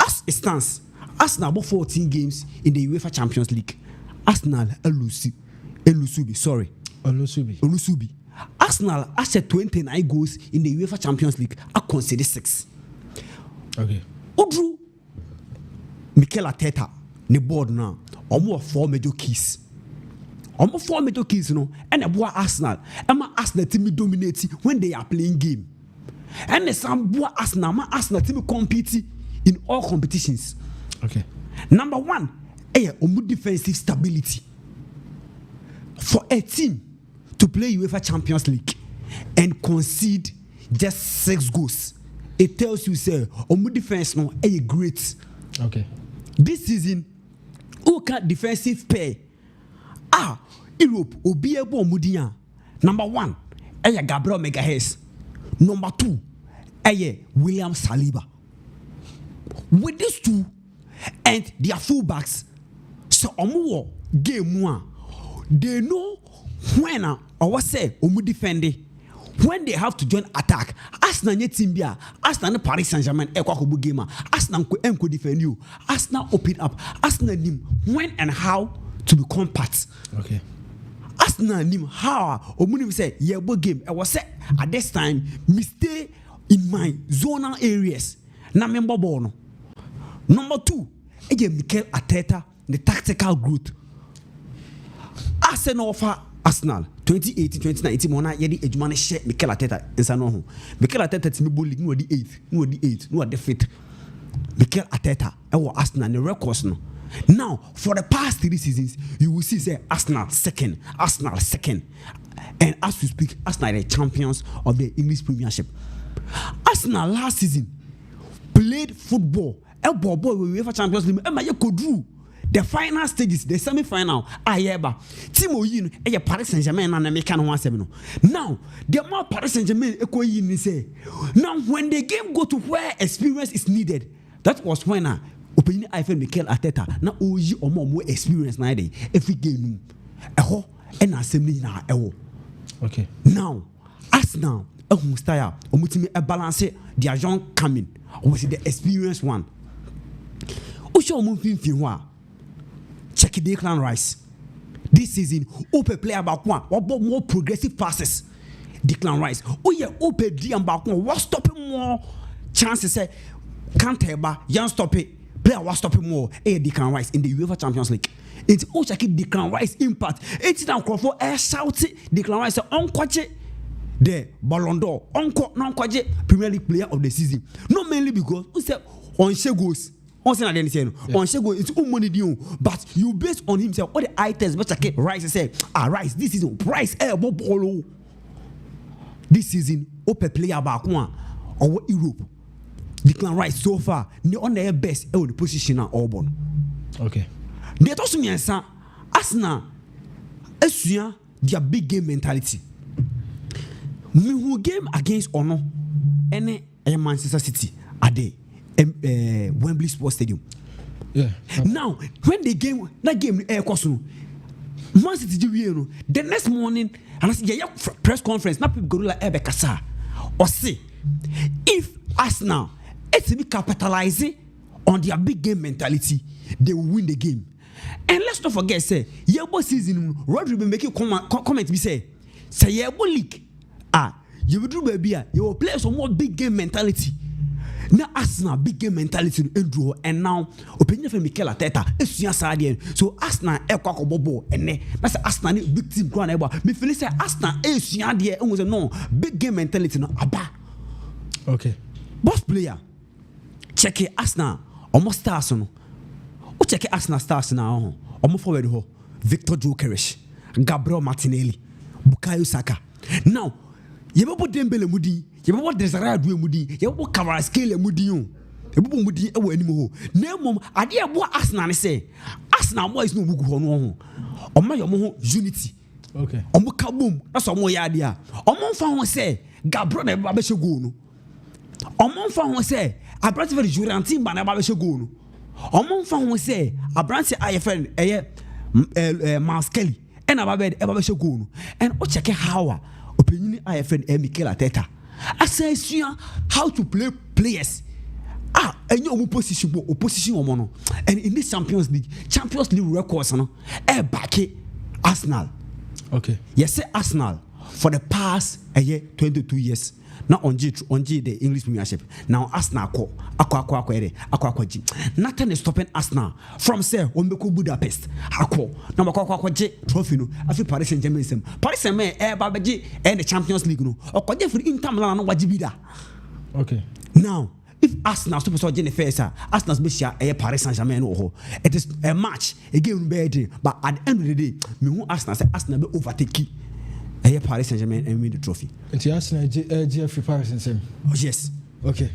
As it stands, Arsenal about 14 games in the UEFA Champions League. Arsenal Olusubi. Arsenal has 29 goals in the UEFA Champions League. I consider 6. Okay. Odru Mikel Arteta ne board now. Almost 4 major keys. Almost 4 major keys, no. And a boy Arsenal. Emma Arsenal team dominate when they are playing game. And the some boy Arsenal team compete in all competitions. Okay. Number 1, defensive stability. For a team to play UEFA Champions League and concede just 6 goals, it tells you say omu defense no great. Okay. This season, Oka defensive pair Europe obi ebo omudia. Number 1, Gabriel Magalhaes. Number 2, William Saliba. With these two and their fullbacks, so omu game 1. They know when or say omu defending when they have to join attack. Arsenal nye team bia, Arsenal Paris Saint-Germain ekwakobu game. Arsenal enko defend you. Arsenal open up. Arsenal nim when and how to become part. Okay. Arsenal nim how omu nim say yebo game. I was say at this time me stay in my zonal areas. Na member ball no. Number 2, Mikel Arteta the tactical growth. Arsenal for Arsenal 2018-2019 mona yedi ejuma ne share Mikel Arteta insano ho. Mikel Arteta timi ball league no the 8th no the 5th. Mikel Arteta Arsenal the records no. Now for the past 3 seasons you will see say Arsenal second. And as we speak Arsenal are the champions of the English Premiership. Arsenal last season played football. Boy we UEFA Champions League could the final stages, the semi-final, Timo Yin, Paris Saint-Germain and American 1-7. Now, the more Paris Saint-Germain say. Now, when the game go to where experience is needed, that was when opinion I felt Mikel Arteta na oyi omo experience na dey every game eho and assembly na ewo. Okay. Now Arsenal style omutimi balance their young coming or the experienced one. Osho omufin ho check Declan Rice. This season ope player back one or more progressive passes. Declan Rice. Oh yeah, ope DM back one. What stopping more chances say can't eba young stop it. Player was stopping more. Declan Rice in the UEFA Champions League. It's all check Declan Rice impact. It's down for air shout Declan Rice on kwache the Ballon d'Or on kwache Premier League player of the season. Not mainly because we say on Shegos. On Shego it's money due, but you based on himself all the items but check Rice say Rice this season Rice Bolo. This season open player back one or Europe. Declan Rice so far on their best the position at Auburn. Okay. They told me Arsenal esua their big game mentality. Me who game against Ono any Manchester City at the Wembley Sports Stadium. Yeah. Now when the game that game air costume Man City the next morning and I said yeah press conference na people go like Ebekasa or say if Arsenal it's be capitalizing on their big game mentality they will win the game. And let's not forget say Yebo season Rodri be making comment be say Yebo league you will do baby you will play some more big game mentality. Now Arsenal big game mentality enduro and now opinion from Mikel Arteta esuya saadian so Arsenal ekwa bobo ene na say Arsenal ni big team ground eba me feel say Arsenal esuya de e say no big game mentality no aba. Okay. Boss player check Arsenal almost stars no o check Arsenal stars now almost forward ho Victor Gyökeres, Gabriel Martinelli, Bukayo Saka. Now yebo Dembele mudi yebo Desire Adue mudi yebo Kvaratskhelia mudi yebo mudi e wo anim ho na mom ade ebo Arsenal ne say Arsenal boys no bugu ho no ho omo yomo ho unity. Okay. Omo ka boom na so omo ya ade a omo mfa ho say Gabriel na ba be she goal no omo mfa ho say Abrante very Jurantin ba na ba be she goal no omo mfa ho say Abrante IFN Miles Kelly and ba be she goal no and o check how opinion IFN Mikel Arteta I say how to play players and your opposition no and in this Champions League records no back Arsenal. Okay. Yes, say Arsenal for the past 22 years now on G the English Premiership. Now Arsenal nothing is stopping Arsenal from say Ombeko Budapest now G trophy no afi Paris Saint-Germain sem Paris Saint-Germain babaji and the Champions League no okoje for Inter Milan no wajibida. Okay. Now if Arsenal super so Jennifer Arsenal's be share Paris Saint-Germain no it is a match again bad but at the end of the day me who Arsenal say Arsenal be overtake Paris Saint-Germain and win the trophy. And Arsenal GF Paris Saint-Germain. Oh yes. Okay.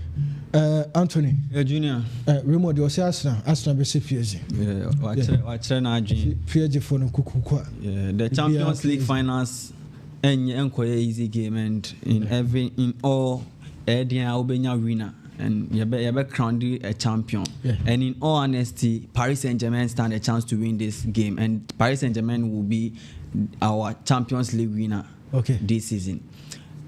Anthony. Junior. Remo de Arsenal be say PSG. Watch na dream. PSG for no kuku. Yeah, the Champions League finals and easy game and in all Edian Albania winner. And you're crowned a champion. Yeah. And in all honesty, Paris Saint-Germain stand a chance to win this game. And Paris Saint-Germain will be our Champions League winner this season.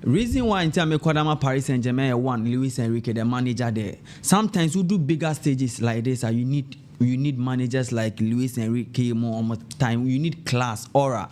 Reason why in terms of Paris Saint-Germain won Luis Enrique, the manager there. Sometimes we do bigger stages like this, and you need managers like Luis Enrique more time. You need class, aura.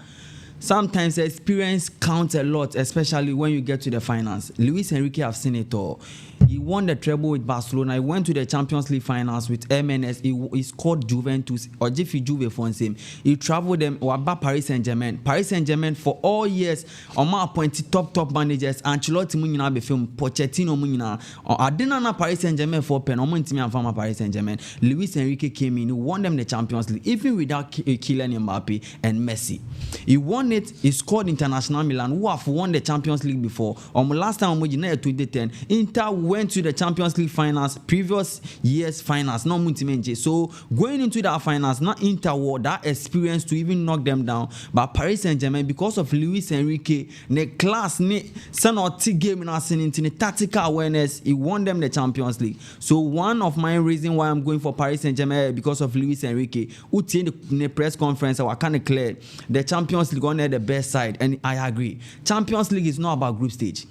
Sometimes experience counts a lot, especially when you get to the finals. Luis Enrique have seen it all. He won the treble with Barcelona. He went to the Champions League finals with MNS. He scored Juventus or Juve for him. He traveled them about Paris Saint-Germain. Paris Saint-Germain for all years, Oma appointed top managers. Ancelotti munina be film, Pochettino munina. I didn't know Paris Saint-Germain for pen. Omo from Paris Saint-Germain. Luis Enrique came in. He won them the Champions League, even without Kylian Mbappe and Messi. He won it. He scored International Milan, who have won the Champions League before. Last time we in 2010, Inter went to the Champions League finals, previous year's finals, not Muntimenje. So going into that finals, not Inter war that experience to even knock them down. But Paris Saint-Germain, because of Luis Enrique, the class, the game in the tactical awareness, he won them the Champions League. So one of my reasons why I'm going for Paris Saint-Germain because of Luis Enrique, who in the press conference, I kind of clear the Champions League on the best side, and I agree. Champions League is not about group stage.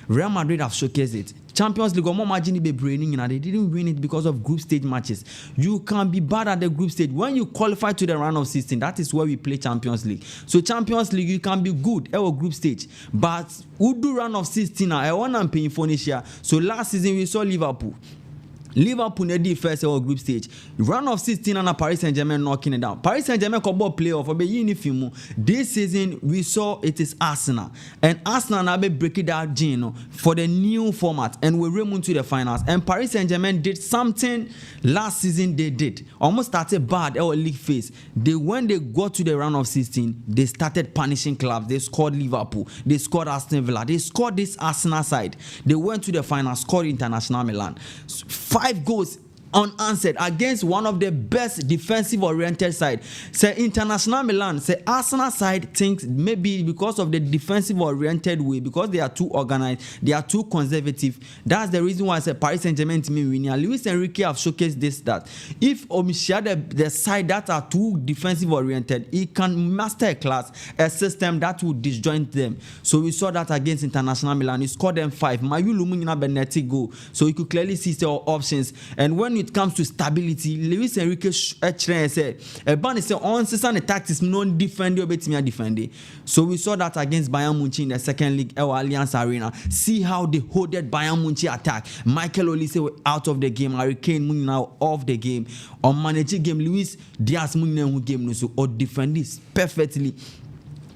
Real Madrid have showcased it. Champions League, imagine be braining, and they didn't win it because of group stage matches. You can be bad at the group stage. When you qualify to the round of 16, that is where we play Champions League. So Champions League, you can be good at our group stage. But who do round of 16 now? I want to pay for this year. So last season, we saw Liverpool did first or group stage. Round of 16 and Paris Saint-Germain knocking it down. Paris Saint-Germain could playoff or be uniform. This season we saw it is Arsenal. And Arsenal now be breaking that gene for the new format. And we went to the finals. And Paris Saint-Germain did something last season they did. Almost started bad our league phase. When they got to the round of 16, they started punishing clubs. They scored Liverpool. They scored Aston Villa. They scored this Arsenal side. They went to the final, scored International Milan. 5 goals unanswered against one of the best defensive-oriented side. Say International Milan, say Arsenal side thinks maybe because of the defensive-oriented way, because they are too organized, they are too conservative. That's the reason why I say Paris Saint-Germain to me winning. Luis Enrique have showcased this, that if Omishia the side that are too defensive-oriented, he can master a class, a system that will disjoint them. So we saw that against International Milan. He scored them 5. Mayu Lumina Benetti go. So you could clearly see the options. And when it comes to stability, Luis Enrique said, "Ban is on season tactics non defend you bet me defend." So we saw that against Bayern Munich in the second league, our Allianz Arena. See how they holded Bayern Munich attack. Michael Olise out of the game, Harry Kane now off the game. On managing game, Luis Diaz who game so or defend this perfectly.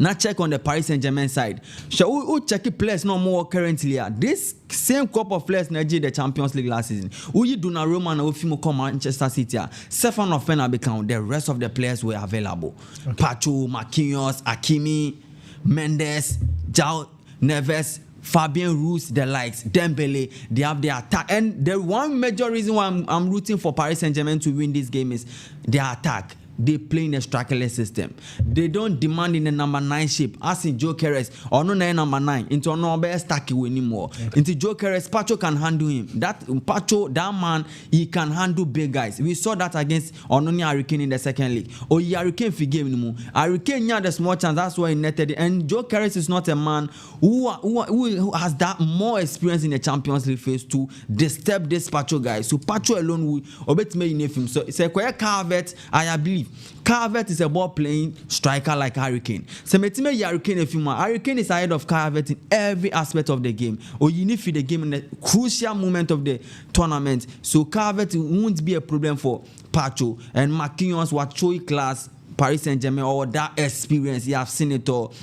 Now check on the Paris Saint-Germain side. Shall we check players no more currently? This same crop of players Nigeria the Champions League last season. We do not Roman or Fimo come Manchester City. Stefan of Fena become the rest of the players were available. Okay. Pacho, Marquinhos, Hakimi, Mendes, João Neves, Fabian Ruiz, the likes, Dembele, they have their attack. And the one major reason why I'm rooting for Paris Saint-Germain to win this game is their attack. They play in a strikerless system. They don't demand in the number 9 shape. As in Joe Carres, or no number 9. Into no best stacky anymore. Okay. Into Joe Carres, Pacho can handle him. That Pacho, that man, he can handle big guys. We saw that against Ononi Hurricane in the second league. Or Hurricane for game anymore. Hurricane had the small chance. That's why he netted it. And Joe Carres is not a man who has that more experience in the Champions League phase to disturb this Pacho guy. So Pacho alone will obey me in him. So it's a quick carvet, I believe. Carvet is a ball playing striker like Hurricane. So Metime Hurricane Hurricane is ahead of Carvet in every aspect of the game. Or you need for the game in the crucial moment of the tournament. So Carvet won't be a problem for Pacho and Marquinhos what show class Paris Saint-Germain or that experience. You have seen it all.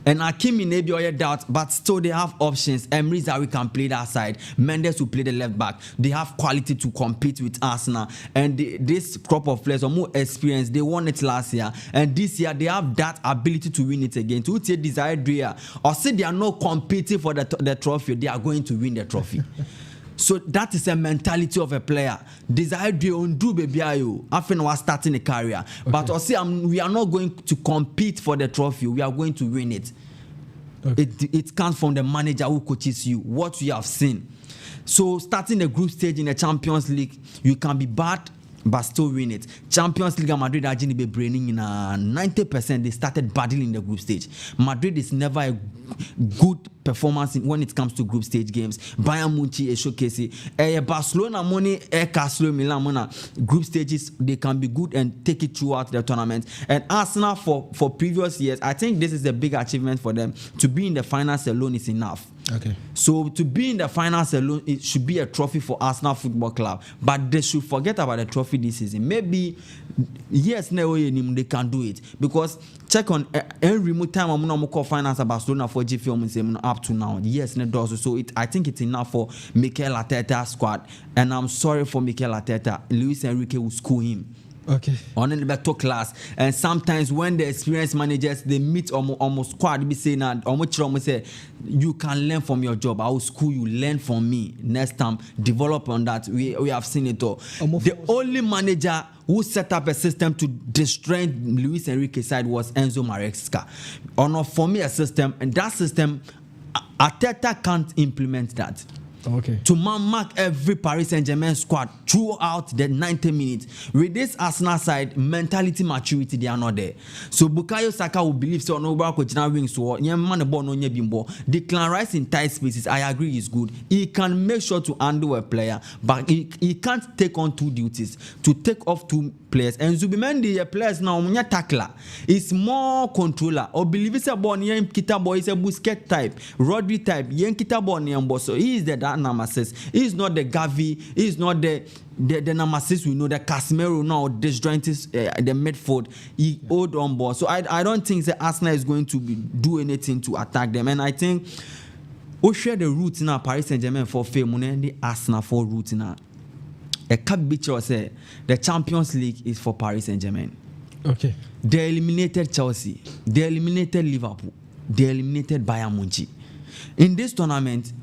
And Hakimi may be all doubt, but still they have options. Emery Zawi can play that side. Mendes will play the left back. They have quality to compete with Arsenal. And this crop of players are more experienced. They won it last year. And this year, they have that ability to win it again. To take desired dream. Or say they are not competing for the trophy. They are going to win the trophy. So that is a mentality of a player. Desire to undo baby ayo. After we are starting a career, okay. But I say we are not going to compete for the trophy. We are going to win it. Okay. It comes from the manager who coaches you. What you have seen. So starting the group stage in the Champions League, you can be bad but still win it. Champions League, Madrid are be braining in 90%. They started badly in the group stage. Madrid is never a good performance when it comes to group stage games. Bayern Munich is showcasing. Barcelona money, Castle Milan group stages they can be good and take it throughout the tournament. And Arsenal for previous years, I think this is a big achievement for them. To be in the finals alone is enough. Okay. So to be in the finals alone, it should be a trophy for Arsenal Football Club. But they should forget about the trophy this season. Maybe yes, they can do it because check on every time I'm gonna call finals at Barcelona for G film up to now. Yes, so I think it's enough for Mikel Arteta's squad, and I'm sorry for Mikel Arteta. Luis Enrique will school him. Okay. On the better class, and sometimes when the experienced managers they meet almost squad, be saying that almost say you can learn from your job. I will school you, learn from me. Next time, develop on that. We have seen it all. The only manager who set up a system to destroy Luis Enrique's side was Enzo Maresca. For me, a system, and that system, Arteta can't implement that. Okay. To mark every Paris Saint-Germain squad throughout the 90 minutes. With this Arsenal side, mentality, maturity, they are not there. So Bukayo Saka will believe so no wings so Declan Rice in tight spaces, I agree is good. He can make sure to handle a player, but he can't take on two duties. To take off two players. And Zubimendi a players now tackler. It's more controller. Or believe it's a born yen kita boy is a Busquets type, Rodri type, yen kita born yen boss. So he is that Nemesis. He is not the Gavi. He is not the Nemesis we know. The Casemiro now disjointed the midfield. He hold on board. So I don't think that Arsenal is going to do anything to attack them. And I think we share the route in our Paris Saint-Germain for fame. And the Arsenal for route in our. A cap picture say the Champions League is for Paris Saint-Germain. Okay. They eliminated Chelsea. They eliminated Liverpool. They eliminated Bayern Munich. In this tournament,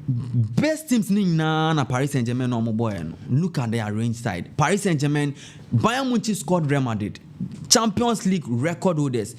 best teams na Paris Saint-Germain no boy. Look at their range side. Paris Saint-Germain, Bayern Munich scored Real Madrid. Champions League record holders.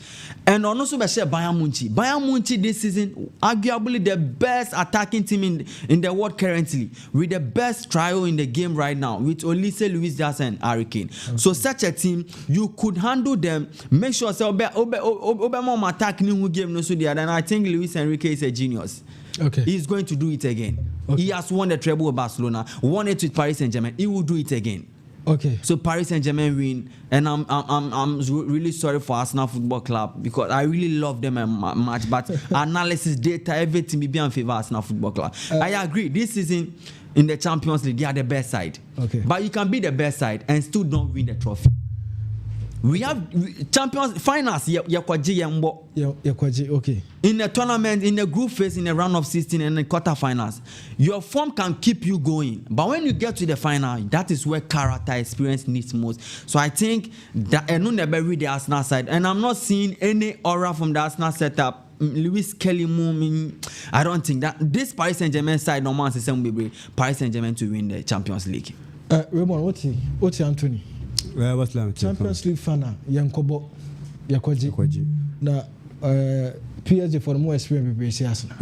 And also by share Bayern Munich. Bayern Munich this season arguably the best attacking team in the world currently, with the best trio in the game right now, with Olise, Luis Diaz and Harry Kane. Okay. So such a team, you could handle them, make sure say Obama attack new game no so the other. And I think Luis Enrique is a genius. Okay. He's going to do it again. Okay. He has won the treble with Barcelona, won it with Paris Saint-Germain. He will do it again. Okay. So Paris Saint-Germain win, and I'm really sorry for Arsenal Football Club because I really love them a match, but analysis, data, everything be in favor of Arsenal Football Club. I agree. This season in the Champions League, they are the best side. Okay. But you can be the best side and still don't win the trophy. We have Champions finals. Okay. In the tournament, in the group phase, in the round of 16 and the quarterfinals, your form can keep you going. But when you get to the final, that is where character experience needs most. So I think that I never read the Arsenal side, and I'm not seeing any aura from the Arsenal setup. Lewis Kelly moving. I don't think that this Paris Saint-Germain side no man says Paris Saint-Germain to win the Champions League. Raymond, what's Anthony? Champions League final, Yankobo, Yakwaji. Now, PSG for more experience, Arsenal.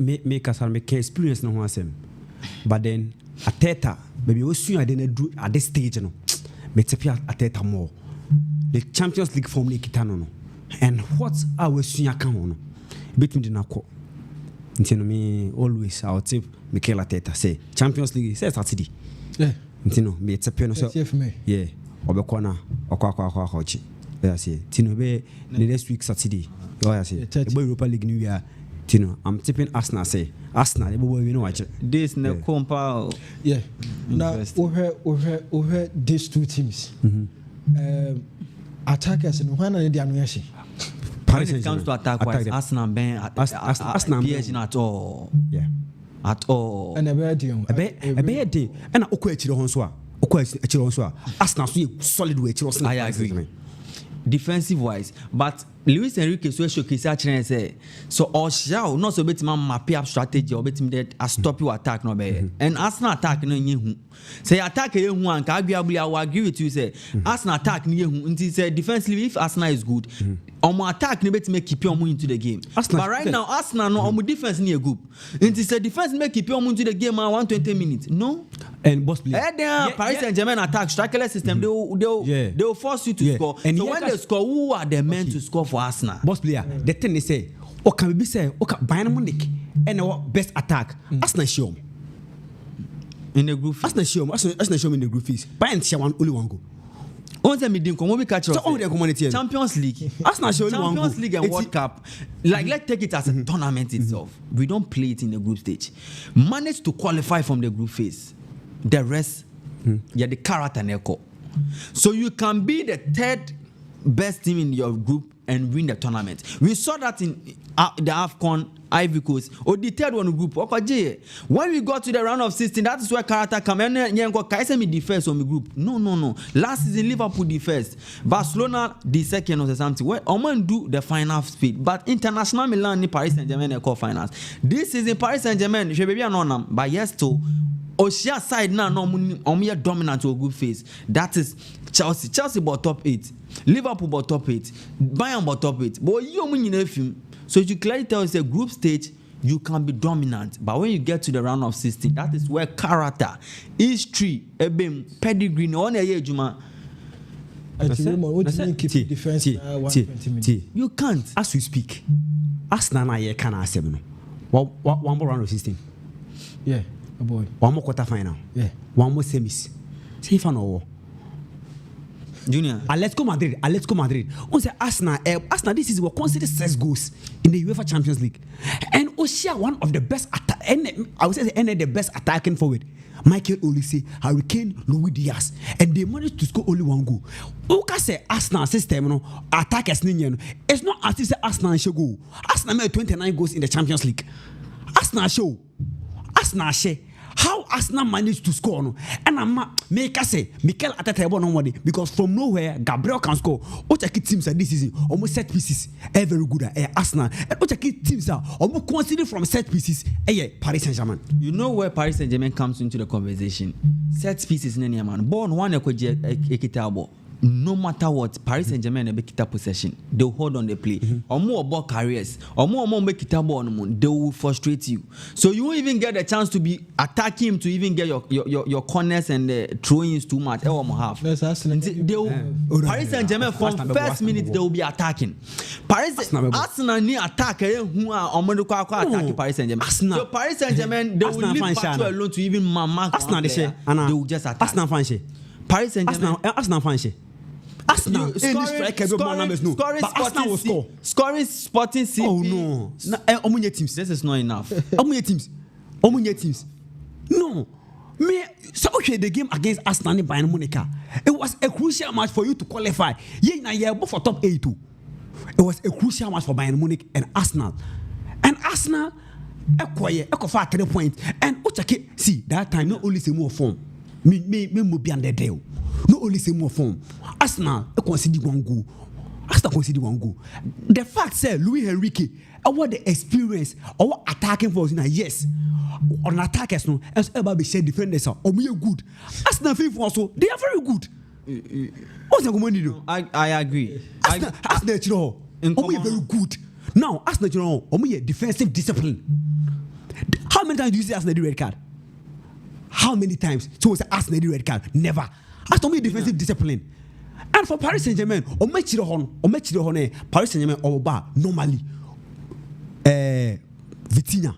Make us make experience no one. But then, Arteta, maybe we soon I didn't do at this stage, no. But Arteta more. The Champions League form Kitano. And what are we soon account? Between the Nako. Until me always our tip, Mikel Arteta say Champions League says Saturday. Yeah. Ntino me it's a piano so yeah obekwana okwa hochi yeah say tino be the next week Saturday yeah say the Europa League new year tino I'm tipping Arsenal say Arsenal they boy we know watch this na compa yeah now we these two teams attackers no one and the anuashi when it comes to attack wise Arsenal ben Arsenal PSG at all yeah at all. And a bad day. And I Arsenal solid way. I agree. Defensive wise, but Luis Enrique so showcase actually say so or shall not so bit man map up strategy or bit that a stop you attack no be and Arsenal attack no hu say attack e hu an ka agbiabli I will agree with you say Arsenal attack no hu until say defensively if Arsenal is good omo attack no bit make keep omo into the game but right now Arsenal no omo defense ni good until say defense make keep omo into the game 120 minutes no and boss play Paris Saint-Germain attack strikerless system they will force you to score and so when they score who are the men to score for Arsenal boss player the thing they say okay we say okay Bayern Munich and our best attack Arsenal show in the group Arsenal show in the group phase Bayern share only one goal on the meeting come we catch us Champions League Arsenal show only one goal Champions League and World Cup like let's take it as a tournament itself we don't play it in the group stage manage to qualify from the group phase the rest yeah the character and echo so you can be the third best team in your group and win the tournament. We saw that in the AFCON Ivory Coast. Or the third one group. When we got to the round of 16, that is where character come. Kaisa me the first on the group. No. Last season Liverpool the first, Barcelona the second or something. Well, Oman do the final speed, but International Milan ni Paris Saint-Germain they call finals. This season Paris Saint-Germain, je be anonam, but yes to Oshia side now no dominant to a good phase. That is Chelsea. Chelsea bought top 8. Liverpool bought top 8. Bayern bought top 8. But you mean in film. So you clearly tell us a group stage you can be dominant, but when you get to the round of 16, that is where character, history, pedigree, no one year Juma. You can't. As we speak, Arsenal na can ask them. One more round of 16. Yeah, oh boy. One more quarter final. Yeah. One more semis. See if I know. Junior. Atletico Madrid. On say Arsenal this is what considered 6 goals in the UEFA Champions League. And Oshia one of the best I would say the best attacking forward. Michael Olise, Harry Kane, Luis Diaz, and they managed to score only 1 goal. Oka say Arsenal system no attackers ninja. It's not as if Arsenal show go. Arsenal made 29 goals in the Champions League. Arsenal show. How Arsenal managed to score no? And I'm make say Mikel Arteta no money because from nowhere Gabriel can score. Ochaki teams this season almost set pieces very good at Arsenal. And Ochaki teams are almost considered from set pieces Paris Saint-Germain. You know where Paris Saint-Germain comes into the conversation. Set pieces in man. Born one ekitabo. No matter what, Paris Saint-Germain be kita possession. They'll hold on the play. Or more about careers. Or more make kita ball on the moon. They will frustrate you. So you won't even get the chance to be attacking him to even get your corners and throw-ins too much. Half. Paris Saint-Germain from first minute they will be attacking. Arsenal need attack. Who are attacking Paris Saint-Germain? So Paris Saint-Germain they will leave Patrick alone to even mark. They will just attack. Paris Saint-Germain. Arsenal fancy. Arsenal scoring Sporting CP. Oh no. Teams. This is not enough. teams. No. Me so okay the game against Arsenal in Bayern Munich. It was a crucial match for you to qualify. Both for top 8 too. It was a crucial match for Bayern Munich and Arsenal. And Arsenal acquired 3 points. And see that time not only say more form. Me be under deal. Not only say more form. Arsenal consider 1 goal. The fact say Luis Enrique, what the experience or attacking force in yes. On attackers no, as ever be said defenders are good. Arsenal FIFA also they are very good. What's the going to do? I agree. Arsenal very good. Now Arsenal defensive discipline. How many times do you see Arsenal red card? How many times? So was Arsenal red card? Never. As to me defensive discipline. And for Paris Saint-Germain, Paris Saint-Germain normally Vitinha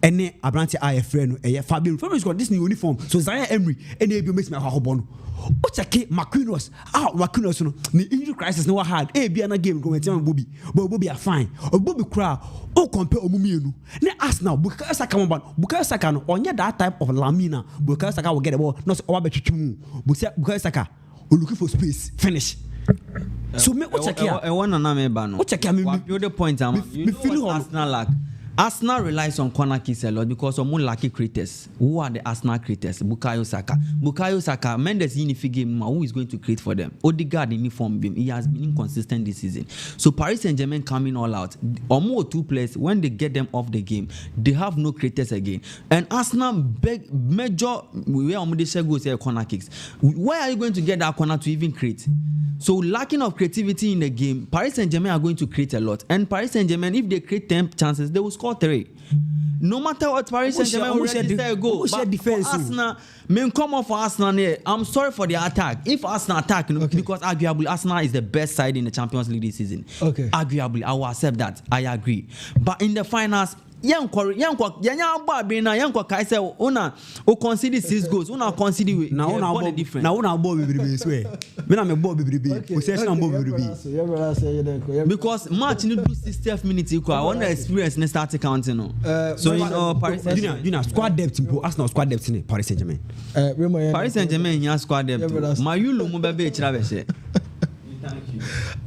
and Abrante IFN Fabio got this new uniform. So Zaire Emery and they makes me a hobon. Marquinhos no the injury crisis no hard be an game going to Bobby are fine or Bobby crowd compare Omumienu ne Arsenal Bukayo Saka Bukayo Saka no on that type of Lamina Bukayo Saka will get the ball not Owabechumu Bukayo Saka looking for space finish. So me check here I want na me ba no check here me the point me feel Arsenal lack. Arsenal relies on corner kicks a lot because of more lucky creators. Who are the Arsenal creators? Bukayo Saka. Mendes in the game, who is going to create for them? Odegaard in uniform beam. He has been inconsistent this season. So Paris Saint-Germain coming all out. Or more 2 players, when they get them off the game, they have no creators again. And Arsenal major where Omodeshe goes here corner kicks. Where are you going to get that corner to even create? So lacking of creativity in the game, Paris Saint-Germain are going to create a lot. And Paris Saint-Germain, if they create 10 chances, they will score 3. No matter what Paris Saint-Germain will register a goal. But defense, for Arsenal, come on for Arsenal. I'm sorry for the attack. If Arsenal attack, because arguably Arsenal is the best side in the Champions League this season. Okay. Arguably, I will accept that. I agree. But in the finals, concede 6 goals. Una concede now different. Now una ball be swear. Me na me ball be possession ball be. Because match need do 60 minutes equal. I want the experience and start counting no. So in Paris Saint-Germain, squad depth in Arsenal squad depth in Paris Saint-Germain. Paris Saint-Germain here squad depth. Mayulu mo be chira be she.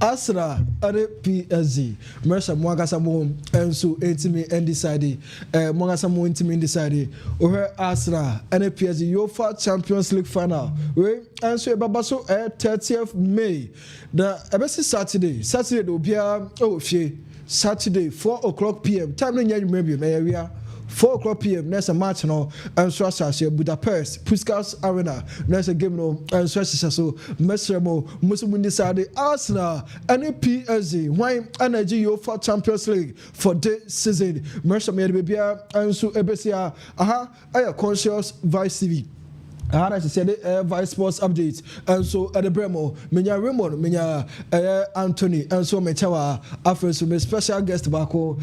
Asra ade PSG Mersha Mwagasa mo enso intimi undecided Mwagasa mo intimi undecided ohe Asra ade PSG UEFA Champions League final we enso ebabaso 30th May na ebesi Saturday do bia fie Saturday 4:00 p.m. time no nya maybe area 4:00 p.m. There's a match now and so Budapest Puskas Arena there's a game now and so Mesremo Muslim decided Arsenal and PSG why energy UEFA Champions League for this season Mesremo Bibia and so Ebesia I conscious Vice TV. I said Vybzsports updates and so at the Bremo, Menya Raymond, Menya Anthony, and so Mechawa after some special guest Bako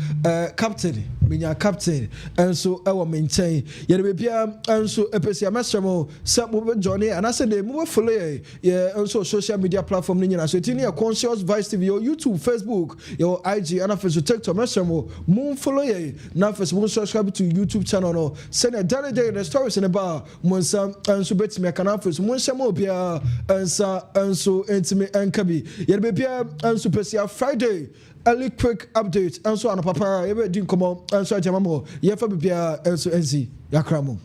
captain, Menya captain, and so our maintain Yabia and so Epesia Mastramo, Sub Johnny, and I said they move fully, and so social media platform Nina, so it's conscious Vice TV, your YouTube, Facebook, your IG, and after so TikTok Mastramo, Moon fully, now for subscribe to YouTube channel, send a daily day the stories in about Monsam. And so bet me can after one shamo bia and so intime and kabi yer bia and so pesia Friday early quick update and so an papa e be din komo and so jamamo ye fa bia and so nc yakramo